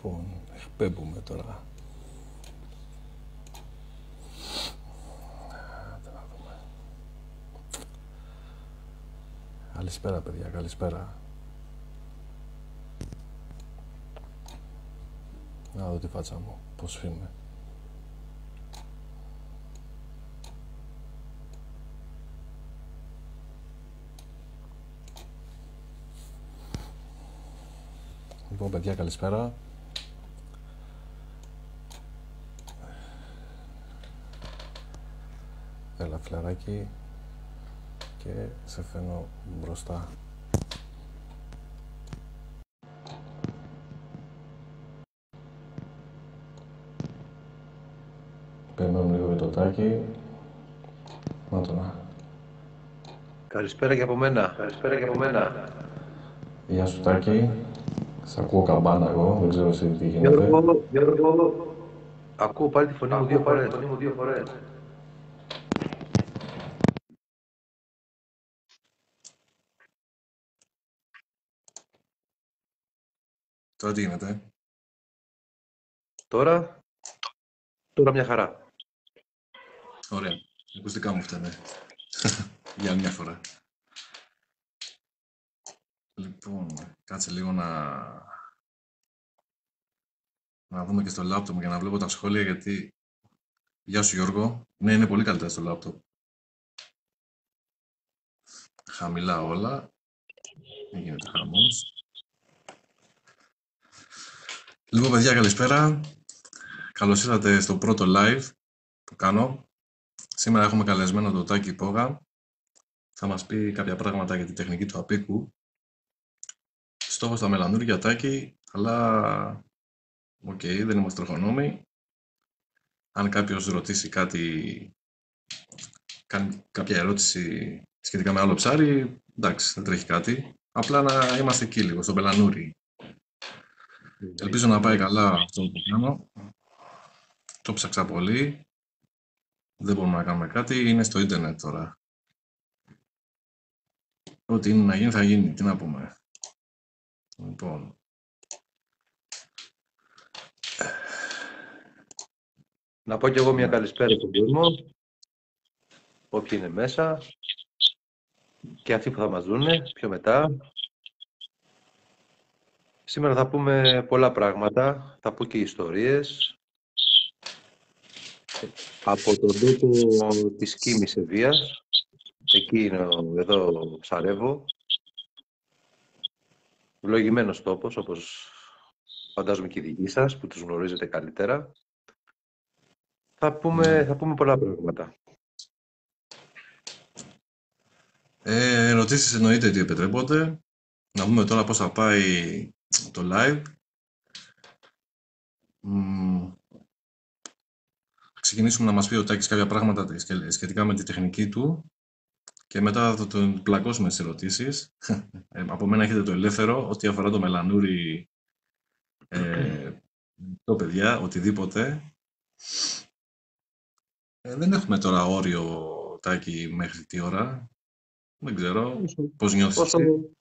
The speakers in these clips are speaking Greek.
Λοιπόν, εκπέμπουμε τώρα. Καλησπέρα, παιδιά, καλησπέρα. Να δω τη φάτσα μου, πώς είμαι. Λοιπόν, παιδιά, καλησπέρα. Έλα, φιλαράκι. Και σε φαίνω μπροστά. Περιμένουμε λίγο το τάκι. Να το να. Καλησπέρα και από μένα. Καλησπέρα και από μένα. Γεια σου, Τάκη. Σ' ακούω καμπάνα εγώ, δεν ξέρω εσύ τι γίνεται. Γιώργο, ακούω πάλι τη φωνή μου δύο φορές. Τώρα τι γίνεται? Τώρα μια χαρά. Ωραία. Ακουστικά μου φταίνε. Για μια φορά. Λοιπόν, κάτσε λίγο να δούμε και στο λάπτοπ για να βλέπω τα σχόλια, γιατί... Γεια σου, Γιώργο. Ναι, είναι πολύ καλύτερα στο λάπτοπ. Χαμηλά όλα. Δεν γίνεται χαμός. Λοιπόν, παιδιά, καλησπέρα. Καλώς ήρθατε στο πρώτο live που κάνω. Σήμερα έχουμε καλεσμένο τον Τάκη Πόγα. Θα μας πει κάποια πράγματα για τη τεχνική του απίκου. Στόχος στα μελανούρια, Τάκη, αλλά... Οκ, δεν είμαστε τροχονόμοι. Αν κάποιος ρωτήσει κάτι, κάνει κάποια ερώτηση σχετικά με άλλο ψάρι, εντάξει, δεν τρέχει κάτι. Απλά να είμαστε εκεί λίγο, στο μελανούρι. Ελπίζω να πάει καλά αυτό που κάνω. Το ψάξα πολύ. Δεν μπορούμε να κάνουμε κάτι. Είναι στο ίντερνετ τώρα. Ό,τι είναι να γίνει, θα γίνει. Τι να πούμε. Λοιπόν. Να πω κι εγώ μια καλησπέρα στον κόσμο. Όποιοι είναι μέσα. Και αυτοί που θα μας δούνε πιο μετά. Σήμερα θα πούμε πολλά πράγματα. Θα πω και ιστορίες. Από τον τόπο της Κίμης Ευβοίας. Εκεί είναι εδώ ψαρεύω. Βλογημένος τόπος, όπως φαντάζομαι και οι δικοί σας, που τους γνωρίζετε καλύτερα. Θα πούμε πολλά πράγματα. Ερωτήσεις εννοείται ότι επιτρέπονται. Να δούμε τώρα πώς θα πάει το live. Θα ξεκινήσουμε να μας πει ο Τάκης κάποια πράγματα σχετικά με τη τεχνική του και μετά θα τον πλακώσουμε στις ερωτήσεις. Από μένα έχετε το ελεύθερο, ό,τι αφορά το μελανούρι, το παιδιά, οτιδήποτε. Δεν έχουμε τώρα όριο, Τάκη, μέχρι τι ώρα. Δεν ξέρω. Πώς νιώθεις εσύ?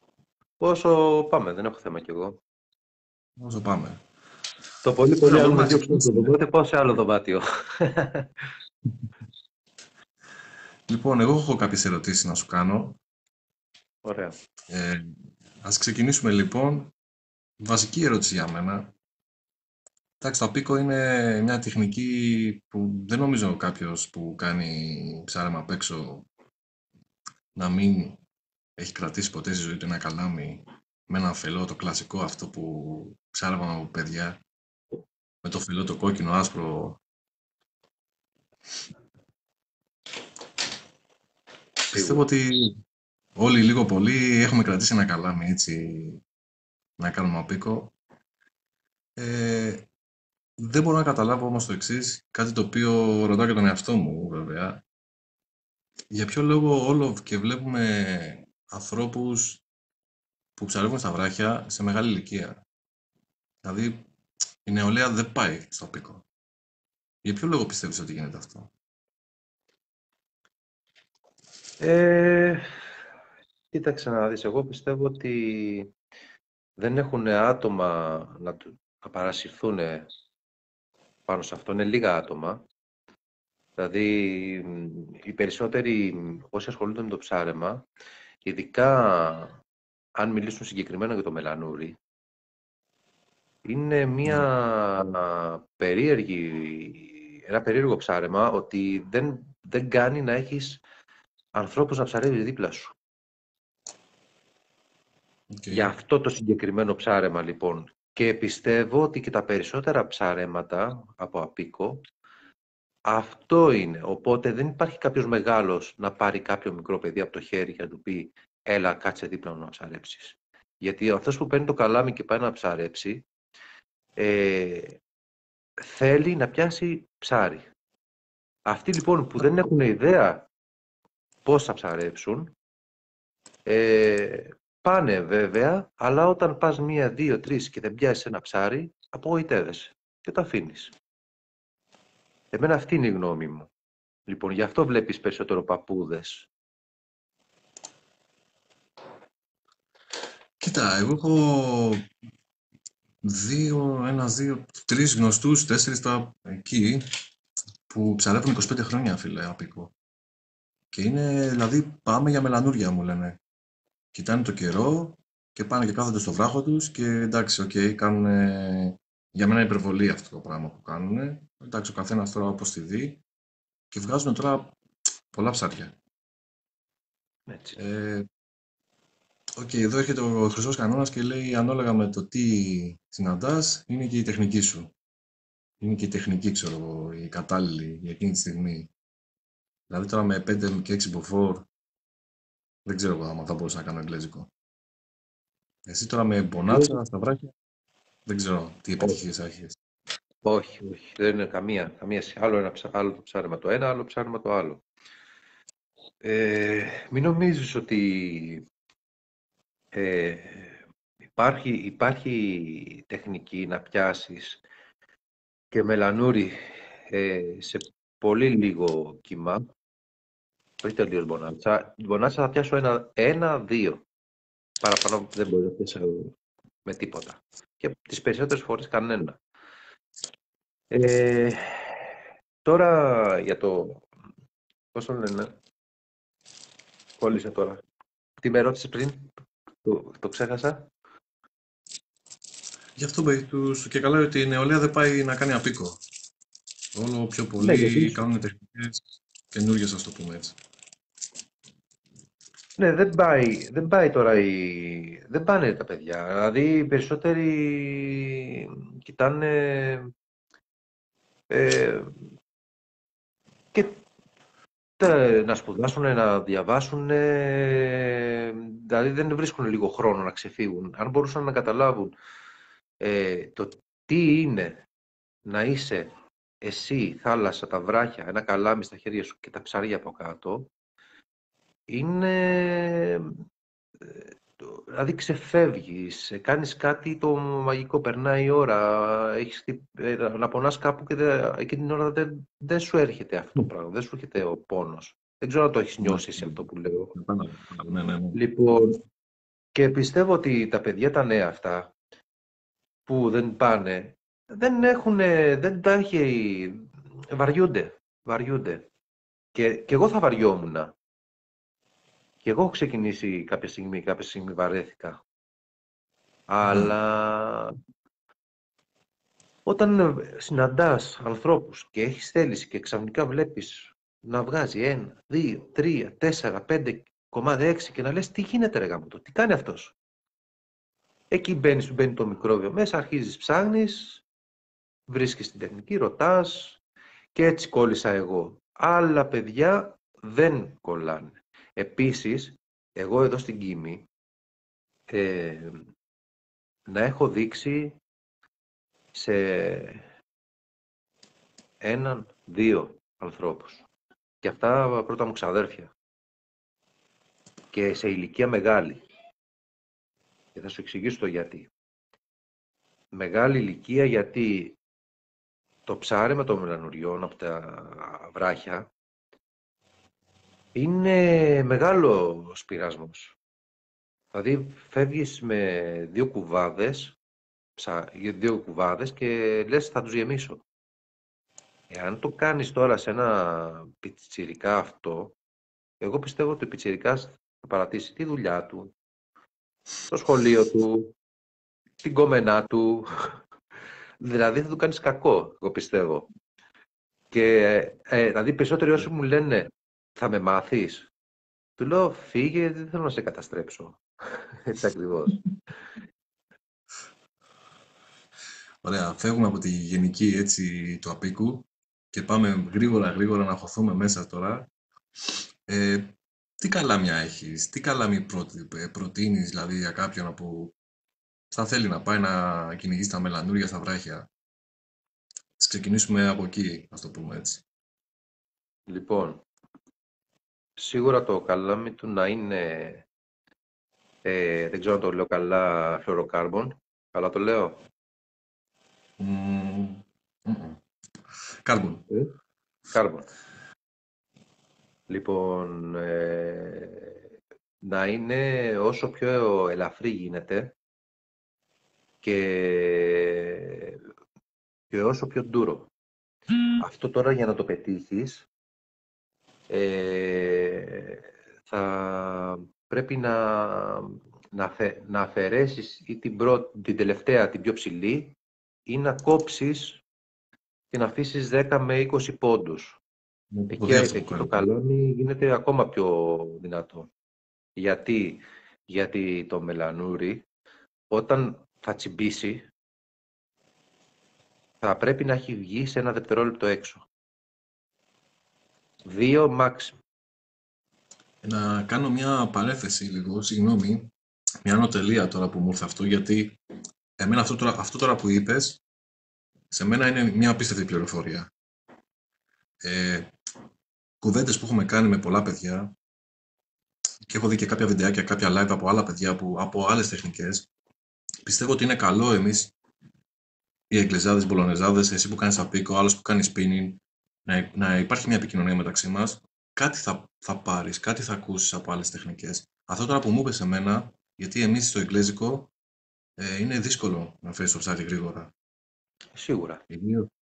Πόσο πάμε, δεν έχω θέμα κι εγώ. Όσο πάμε. Το πολύ αν με διώξουν το δωμάτιο, πάω σε άλλο δωμάτιο. Λοιπόν, εγώ έχω κάποιες ερωτήσεις να σου κάνω. Ωραία. Ας ξεκινήσουμε λοιπόν. Βασική ερώτηση για μένα. Εντάξει, το απίκο είναι μια τεχνική που δεν νομίζω κάποιος που κάνει ψάρεμα απ' έξω να μην έχει κρατήσει ποτέ στη ζωή του ένα καλάμι με ένα φελό, το κλασικό αυτό που ψάρευαμε από παιδιά, με το φελό το κόκκινο άσπρο. Πιστεύω ότι όλοι λίγο πολύ έχουμε κρατήσει ένα καλάμι έτσι να κάνουμε απίκο. Δεν μπορώ να καταλάβω όμως το εξής, κάτι το οποίο ρωτάω και τον εαυτό μου βέβαια. Για ποιο λόγο όλο και βλέπουμε ανθρώπους που ψαρεύουν στα βράχια σε μεγάλη ηλικία? Δηλαδή, η νεολαία δεν πάει στο απίκο. Για ποιο λόγο πιστεύεις ότι γίνεται αυτό? Κοίταξε να δεις, εγώ πιστεύω ότι δεν έχουν άτομα να παρασυρθούν πάνω σε αυτό είναι λίγα άτομα. Δηλαδή, οι περισσότεροι όσοι ασχολούνται με το ψάρεμα, ειδικά αν μιλήσουν συγκεκριμένα για το μελανούρι, είναι ένα περίεργο ψάρεμα ότι δεν κάνει να έχεις ανθρώπους να ψαρεύει δίπλα σου. Για αυτό το συγκεκριμένο ψάρεμα, λοιπόν. Και πιστεύω ότι και τα περισσότερα ψαρέματα από απίκο, αυτό είναι. Οπότε δεν υπάρχει κάποιος μεγάλος να πάρει κάποιο μικρό παιδί από το χέρι και να του πει «Έλα, κάτσε δίπλα μου να ψαρέψεις». Γιατί αυτός που παίρνει το καλάμι και πάει να ψαρέψει, θέλει να πιάσει ψάρι. Αυτοί λοιπόν που δεν έχουν ιδέα πώς θα ψαρέψουν, πάνε βέβαια, αλλά όταν πας 1, 2, 3 και δεν πιάσεις ένα ψάρι, απογοητεύεσαι και το αφήνεις. Εμένα αυτή είναι η γνώμη μου. Λοιπόν, γι' αυτό βλέπεις περισσότερο παππούδες. Κοίτα, εγώ έχω 3 γνωστούς, 4 τώρα εκεί, που ψαρεύουν 25 χρόνια, φίλε, απίκο. Και είναι, δηλαδή, πάμε για μελανούρια, μου λένε. Κοιτάνε το καιρό και πάνε και κάθονται στο βράχο τους και εντάξει, οκ, κάνουν για μένα υπερβολή αυτό το πράγμα που κάνουν. Εντάξει, ο καθένας τώρα όπως τη δει και βγάζουν τώρα πολλά ψάρια. Έτσι. Εδώ έρχεται ο χρυσός κανόνας και λέει ανάλογα με το τι συναντάς, είναι και η τεχνική σου. Είναι και η τεχνική, ξέρω εγώ, η κατάλληλη για εκείνη τη στιγμή. Δηλαδή τώρα με 5 και 6 μποφόρ, δεν ξέρω εγώ άμα θα μπορούσα να κάνω εγγλέζικο. Εσύ τώρα με μπονάτσα στα βράχια, δεν ξέρω τι επιτυχίες θα έχεις. Όχι, δεν είναι καμία σχέση. Άλλο το ψάρεμα το ένα, άλλο ψάρεμα το άλλο. Μην νομίζεις ότι υπάρχει τεχνική να πιάσεις και μελανούρι σε πολύ λίγο κύμα. Όχι τελείως μπονάτσα. Την μπονάτσα θα πιάσω 1-2. Παραπάνω δεν μπορεί να πιάσω με τίποτα. Και τις περισσότερες φορές κανένα. Τώρα για το... Πώς το λένε... Κόλλησε τώρα. Τι με ρώτησες πριν, το ξέχασα. Γι' αυτό τους και καλά ότι η νεολαία δεν πάει να κάνει απίκο. Όλο πιο πολύ κάνουν τεχνικές καινούργιες, ας το πούμε έτσι. Ναι, δεν πάει τώρα δεν πάνε τα παιδιά. Δηλαδή οι περισσότεροι κοιτάνε και να σπουδάσουν, να διαβάσουν, δηλαδή δεν βρίσκουν λίγο χρόνο να ξεφύγουν. Αν μπορούσαν να καταλάβουν το τι είναι να είσαι εσύ, θάλασσα, τα βράχια, ένα καλάμι στα χέρια σου και τα ψάρια από κάτω, είναι... Δηλαδή ξεφεύγεις, κάνεις κάτι το μαγικό, περνάει η ώρα, έχεις να πονάς κάπου και εκείνη την ώρα δεν σου έρχεται αυτό το πράγμα, δεν σου έρχεται ο πόνος. Δεν ξέρω αν το έχεις νιώσει εσύ αυτό που λέω. Ναι. Λοιπόν, και πιστεύω ότι τα παιδιά τα νέα αυτά που δεν πάνε, δεν τα έχει, βαριούνται. Και εγώ θα βαριόμουν. Και εγώ έχω ξεκινήσει κάποια στιγμή βαρέθηκα. Αλλά όταν συναντάς ανθρώπους και έχεις θέληση και ξαφνικά βλέπεις να βγάζει 1, 2, 3, 4, 5 κομμάτια 6 και να λες τι γίνεται ρε γαμώτο, τι κάνει αυτός. Εκεί μπαίνει το μικρόβιο μέσα, αρχίζεις ψάχνεις, βρίσκεις την τεχνική, ρωτάς και έτσι κόλλησα εγώ. Άλλα παιδιά δεν κολλάνε. Επίσης, εγώ εδώ στην Κίμη να έχω δείξει σε 1-2 ανθρώπους. Και αυτά πρώτα μου ξαδέρφια. Και σε ηλικία μεγάλη. Και θα σου εξηγήσω το γιατί. Μεγάλη ηλικία γιατί το ψάρεμα των μελανουριών από τα βράχια είναι μεγάλο πειρασμός. Δηλαδή φεύγεις με 2 κουβάδες δύο κουβάδες και λες θα τους γεμίσω. Εάν το κάνεις τώρα σε ένα πιτσιρικά αυτό, εγώ πιστεύω ότι ο πιτσιρικάς θα παρατήσει τη δουλειά του, το σχολείο του, την κόμενά του. Δηλαδή θα του κάνεις κακό, εγώ πιστεύω. Και δηλαδή περισσότεροι όσοι μου λένε θα με μάθεις, του λέω φύγε, δεν θέλω να σε καταστρέψω. Έτσι ακριβώς. Ωραία, φεύγουμε από τη γενική έτσι του απίκου και πάμε γρήγορα να χωθούμε μέσα τώρα. Τι καλάμια έχεις, τι καλάμι προτείνεις δηλαδή για κάποιον που θα θέλει να πάει να κυνηγήσει τα μελανούρια στα βράχια. Ας ξεκινήσουμε από εκεί, ας το πούμε έτσι. Λοιπόν, σίγουρα το καλάμι του να είναι, δεν ξέρω αν το λέω καλά, φλωροκάρμπον. Καλά το λέω. Κάρμπον. Κάρμπον. Λοιπόν, να είναι όσο πιο ελαφρύ γίνεται και όσο πιο ντούρο. Αυτό τώρα για να το πετύχεις θα πρέπει να αφαιρέσεις ή την τελευταία, την πιο ψηλή, ή να κόψεις και να αφήσεις 10 με 20 πόντους. Εκεί το καλάμι γίνεται ακόμα πιο δυνατό. Γιατί το μελανούρι όταν θα τσιμπήσει θα πρέπει να έχει βγει σε 1 δευτερόλεπτο έξω. 2 maximum. Να κάνω μια παρέθεση λίγο, συγγνώμη, μια νοτελεία τώρα που μου ήρθε αυτό, γιατί εμένα αυτό τώρα που είπες, σε μένα είναι μια απίστευτη πληροφορία. Κουβέντες που έχουμε κάνει με πολλά παιδιά και έχω δει και κάποια βιντεάκια, κάποια live από άλλα παιδιά, από άλλες τεχνικές, πιστεύω ότι είναι καλό εμείς, οι εγκλεζάδες, οι μπολονεζάδες, εσύ που κάνεις απίκο, άλλος που κάνει spinning, να υπάρχει μια επικοινωνία μεταξύ μας. Κάτι θα πάρεις, κάτι θα ακούσεις από άλλες τεχνικές. Αυτό τώρα που μου είπες εμένα, γιατί εμείς στο εγγλέζικο είναι δύσκολο να φέρεις το ψάρι γρήγορα. Σίγουρα.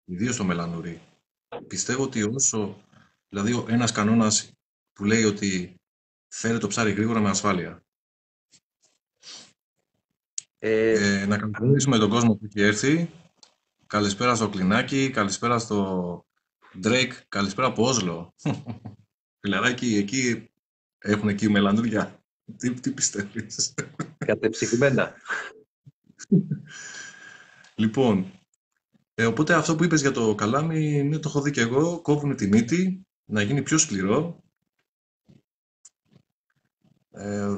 Ιδίως το μελανούρι. Πιστεύω ότι δηλαδή ένας κανόνας που λέει ότι φέρει το ψάρι γρήγορα με ασφάλεια. Να καλωσορίσουμε τον κόσμο που έχει έρθει. Καλησπέρα στο Κλινάκι, καλησπέρα στο Drake, καλησπέρα από Όσλο. Φιλαράκι, εκεί έχουν εκεί μελανούρια. Τι πιστεύεις? Κατεψυγμένα. Λοιπόν, οπότε αυτό που είπες για το καλάμι, ναι, το έχω δει και εγώ, κόβουν τη μύτη, να γίνει πιο σκληρό.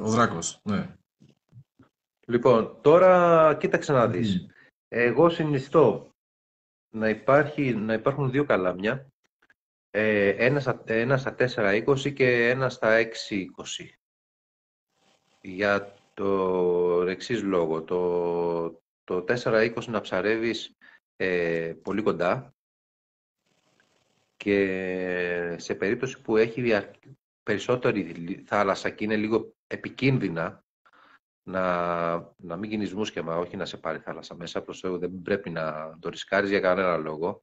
Ο δράκος, ναι. Λοιπόν, τώρα κοίταξε να δεις. Εγώ συνιστώ να υπάρχουν 2 καλάμια, ένα στα 4,20 και ένα στα 6,20. Για το εξής λόγο, το 4,20 να ψαρεύεις πολύ κοντά και σε περίπτωση που έχει περισσότερη θάλασσα και είναι λίγο επικίνδυνα να μην γίνεις μουσκεμα, όχι να σε πάρει θάλασσα μέσα, προς Θεού, δεν πρέπει να το ρισκάρεις για κανένα λόγο.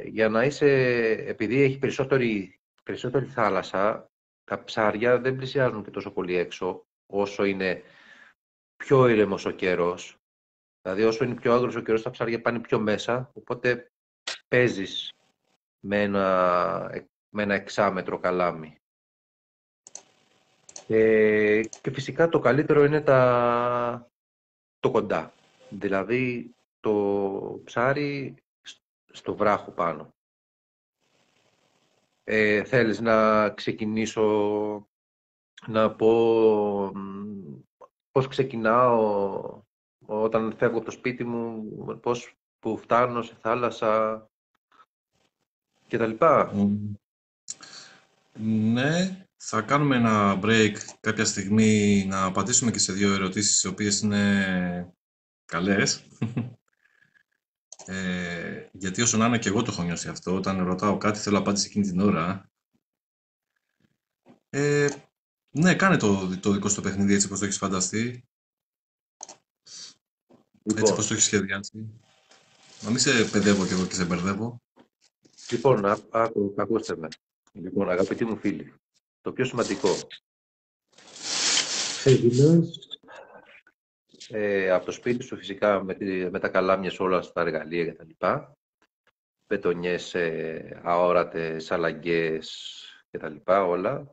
Για να είσαι, επειδή έχει περισσότερη θάλασσα, τα ψάρια δεν πλησιάζουν και τόσο πολύ έξω, όσο είναι πιο ήρεμος ο καιρός. Δηλαδή, όσο είναι πιο άγριος ο καιρός, τα ψάρια πάνε πιο μέσα, οπότε παίζεις με ένα εξάμετρο καλάμι. Και φυσικά το καλύτερο είναι το κοντά. Δηλαδή, το ψάρι στο βράχο πάνω. Θέλεις να ξεκινήσω να πω πώς ξεκινάω όταν φεύγω από το σπίτι μου, πώς που φτάνω σε θάλασσα και τα λοιπά. Ναι, θα κάνουμε ένα break κάποια στιγμή να απαντήσουμε και σε 2 ερωτήσεις οι οποίες είναι καλές. Γιατί όσο να είναι και εγώ το έχω νιώσει αυτό, όταν ρωτάω κάτι θέλω απάντηση εκείνη την ώρα. Ναι, κάνε το δικό σου το παιχνίδι έτσι όπως το έχεις φανταστεί. Έτσι Λοιπόν, πώς το έχεις σχεδιάσει. Να μην σε παιδεύω κι εγώ και σε μπερδεύω. λοιπόν, ακούστε με. Λοιπόν, αγαπητοί μου φίλοι, το πιο σημαντικό. Ξεκινάς από το σπίτι σου φυσικά με τα καλάμια σου, όλα στα εργαλεία κτλ. Μπετονιές, αόρατες, αλλαγές κτλ. Όλα.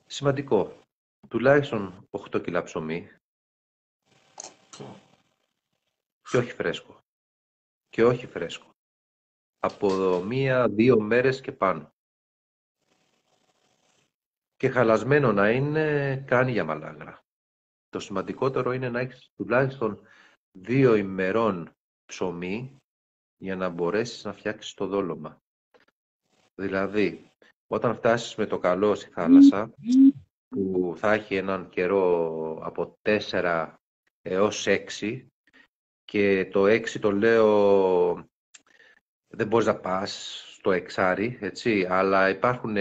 Σημαντικό. Τουλάχιστον 8 κιλά ψωμί και όχι φρέσκο. Και όχι φρέσκο. Από 1-2 μέρες και πάνω. Και χαλασμένο να είναι, κάνει για μαλάγρα. Το σημαντικότερο είναι να έχεις τουλάχιστον 2 ημερών ψωμί για να μπορέσεις να φτιάξεις το δόλωμα. Δηλαδή, όταν φτάσεις με το καλό στη θάλασσα, που θα έχει έναν καιρό από 4 έως 6, και το 6 το λέω, δεν μπορείς να πας στο εξάρι, έτσι, αλλά υπάρχουν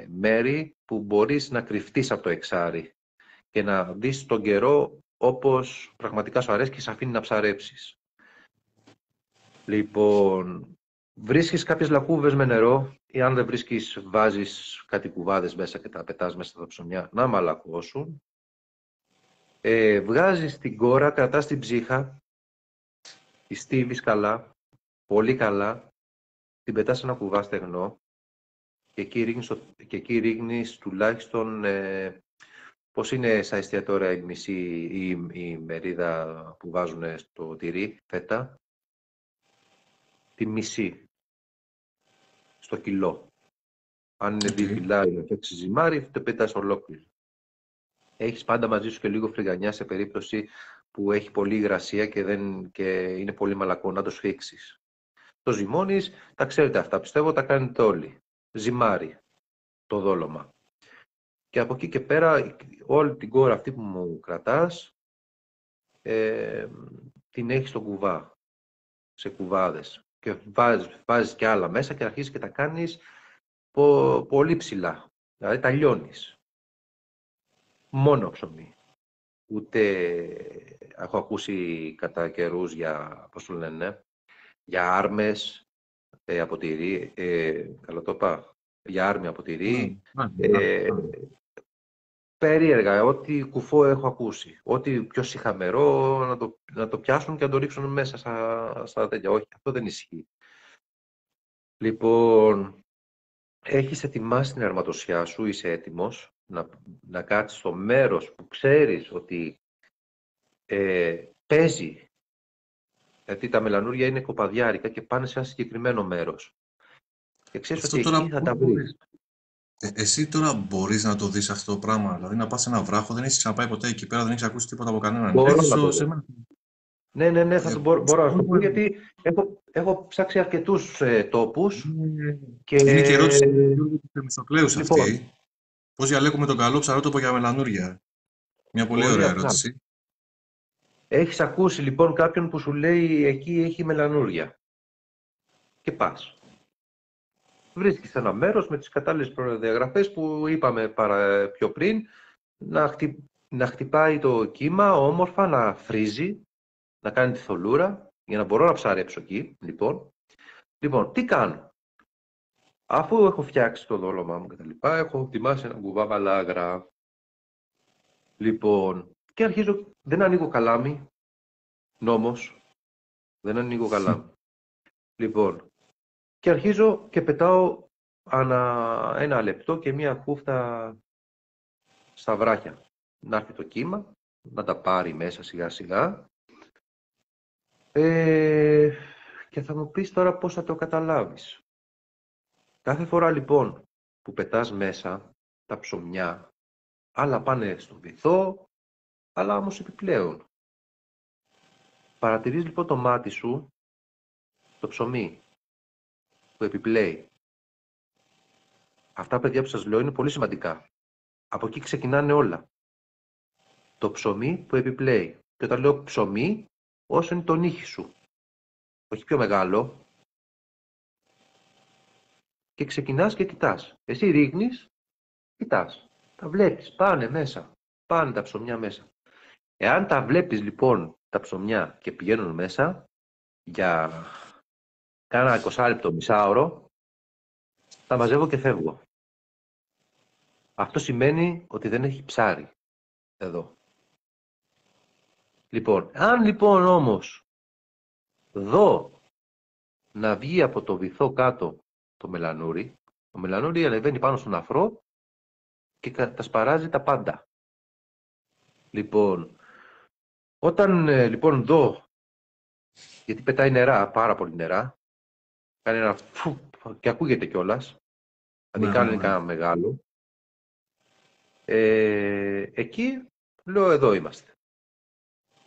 μέρη που μπορείς να κρυφτείς από το εξάρι και να δεις τον καιρό όπως πραγματικά σου αρέσει και σε αφήνει να ψαρέψεις. Λοιπόν, βρίσκεις κάποιες λακκούβες με νερό ή αν δεν βρίσκεις βάζεις κάτι κουβάδες μέσα και τα πετάς μέσα στα ψωμιά να μαλακώσουν. Βγάζεις την κόρα, κρατάς την ψύχα, τη στίβεις καλά, πολύ καλά, την πετάς σε ένα κουβά στεγνό και εκεί ρίχνεις τουλάχιστον, πώς είναι στα εστιατόρια η μισή η μερίδα που βάζουν στο τυρί, φέτα, τη μισή στο κιλό. Αν είναι 2 κιλά ή να φτιάξεις ζυμάρι, το πετάς ολόκληρο. Έχεις πάντα μαζί σου και λίγο φρυγανιά σε περίπτωση που έχει πολύ υγρασία και είναι πολύ μαλακό να το σφίξεις. Το ζυμώνεις, τα ξέρετε αυτά, πιστεύω τα κάνετε όλοι. Ζυμάρι, το δόλωμα. Και από εκεί και πέρα, όλη την κόρα αυτή που μου κρατάς, την έχεις στο κουβά, σε κουβάδες. Και βάζεις και άλλα μέσα και αρχίζεις και τα κάνεις πολύ ψηλά. Δηλαδή τα λιώνεις. Μόνο ψωμί. Ούτε έχω ακούσει κατά καιρούς για, πώς το λένε, για άρμες από τυρί, καλά το είπα, για άρμη από τυρί, περίεργα, ό,τι κουφό έχω ακούσει. Ό,τι πιο σιχαμερό να το πιάσουν και να το ρίξουν μέσα στα τέτοια. Όχι, αυτό δεν ισχύει. Λοιπόν, έχεις ετοιμάσει την αρματοσιά σου, είσαι έτοιμος να κάτσεις στο μέρος που ξέρεις ότι παίζει. Γιατί τα μελανούρια είναι κοπαδιάρικα και πάνε σε ένα συγκεκριμένο μέρος. Και ξέρεις Αυτό ότι τώρα εκεί θα τα βρεις. εσύ τώρα μπορείς να το δεις αυτό το πράγμα. Δηλαδή να πας σε ένα βράχο, δεν έχεις ξαναπάει ποτέ εκεί πέρα, δεν έχεις ακούσει τίποτα από κανέναν. Μπορώ Έρχεσαι να το σε δω. μένα. Ναι, μπορώ να σου το πω, γιατί έχω ψάξει αρκετούς τόπους και... Είναι και ερώτηση του Θεμιστοκλέου Λοιπόν, αυτή. Πώς διαλέγουμε τον καλό ψαρότοπο για μελανούρια. Μια πολύ πολύ ωραία απλά. ερώτηση. Έχεις ακούσει λοιπόν κάποιον που σου λέει εκεί έχει μελανούρια και πας. Βρίσκεις ένα μέρος με τις κατάλληλες προδιαγραφές που είπαμε πιο πριν, να χτυπάει το κύμα όμορφα, να φρίζει, να κάνει τη θολούρα, για να μπορώ να ψαρέψω εκεί. Λοιπόν, τι κάνω. Αφού έχω φτιάξει το δόλωμά μου και τα λοιπά, έχω ετοιμάσει ένα κουβά μαλάγρα. Λοιπόν, και αρχίζω, δεν ανοίγω καλάμι, νόμος, δεν ανοίγω καλάμι. Λοιπόν, και αρχίζω και πετάω ανά 1 λεπτό και 1 χούφτα στα βράχια. Να έρθει το κύμα, να τα πάρει μέσα σιγά σιγά. Και θα μου πεις τώρα πώς θα το καταλάβεις. Κάθε φορά λοιπόν που πετάς μέσα τα ψωμιά, άλλα πάνε στο βυθό, άλλα όμως επιπλέον. Παρατηρείς λοιπόν το μάτι σου, το ψωμί που επιπλέει. Αυτά, παιδιά, που σας λέω είναι πολύ σημαντικά. Από εκεί ξεκινάνε όλα. Το ψωμί που επιπλέει. Και όταν λέω ψωμί, όσο είναι το νύχι σου. Όχι πιο μεγάλο. Και ξεκινάς και κοιτάς. Εσύ ρίχνεις, κοιτάς. Τα βλέπεις, πάνε μέσα. Πάνε τα ψωμιά μέσα. Εάν τα βλέπεις λοιπόν τα ψωμιά και πηγαίνουν μέσα για κάνα 20 λεπτό, μισάωρο, τα μαζεύω και φεύγω. Αυτό σημαίνει ότι δεν έχει ψάρι εδώ. Λοιπόν, αν λοιπόν όμως δω να βγει από το βυθό κάτω το μελανούρι ανεβαίνει πάνω στον αφρό και τα σπαράζει τα πάντα. Λοιπόν, όταν λοιπόν δω, γιατί πετάει νερά, πάρα πολύ νερά, κάνει ένα φου και ακούγεται κιόλας, αν κάνει κανένα μεγάλο, εκεί λέω εδώ είμαστε.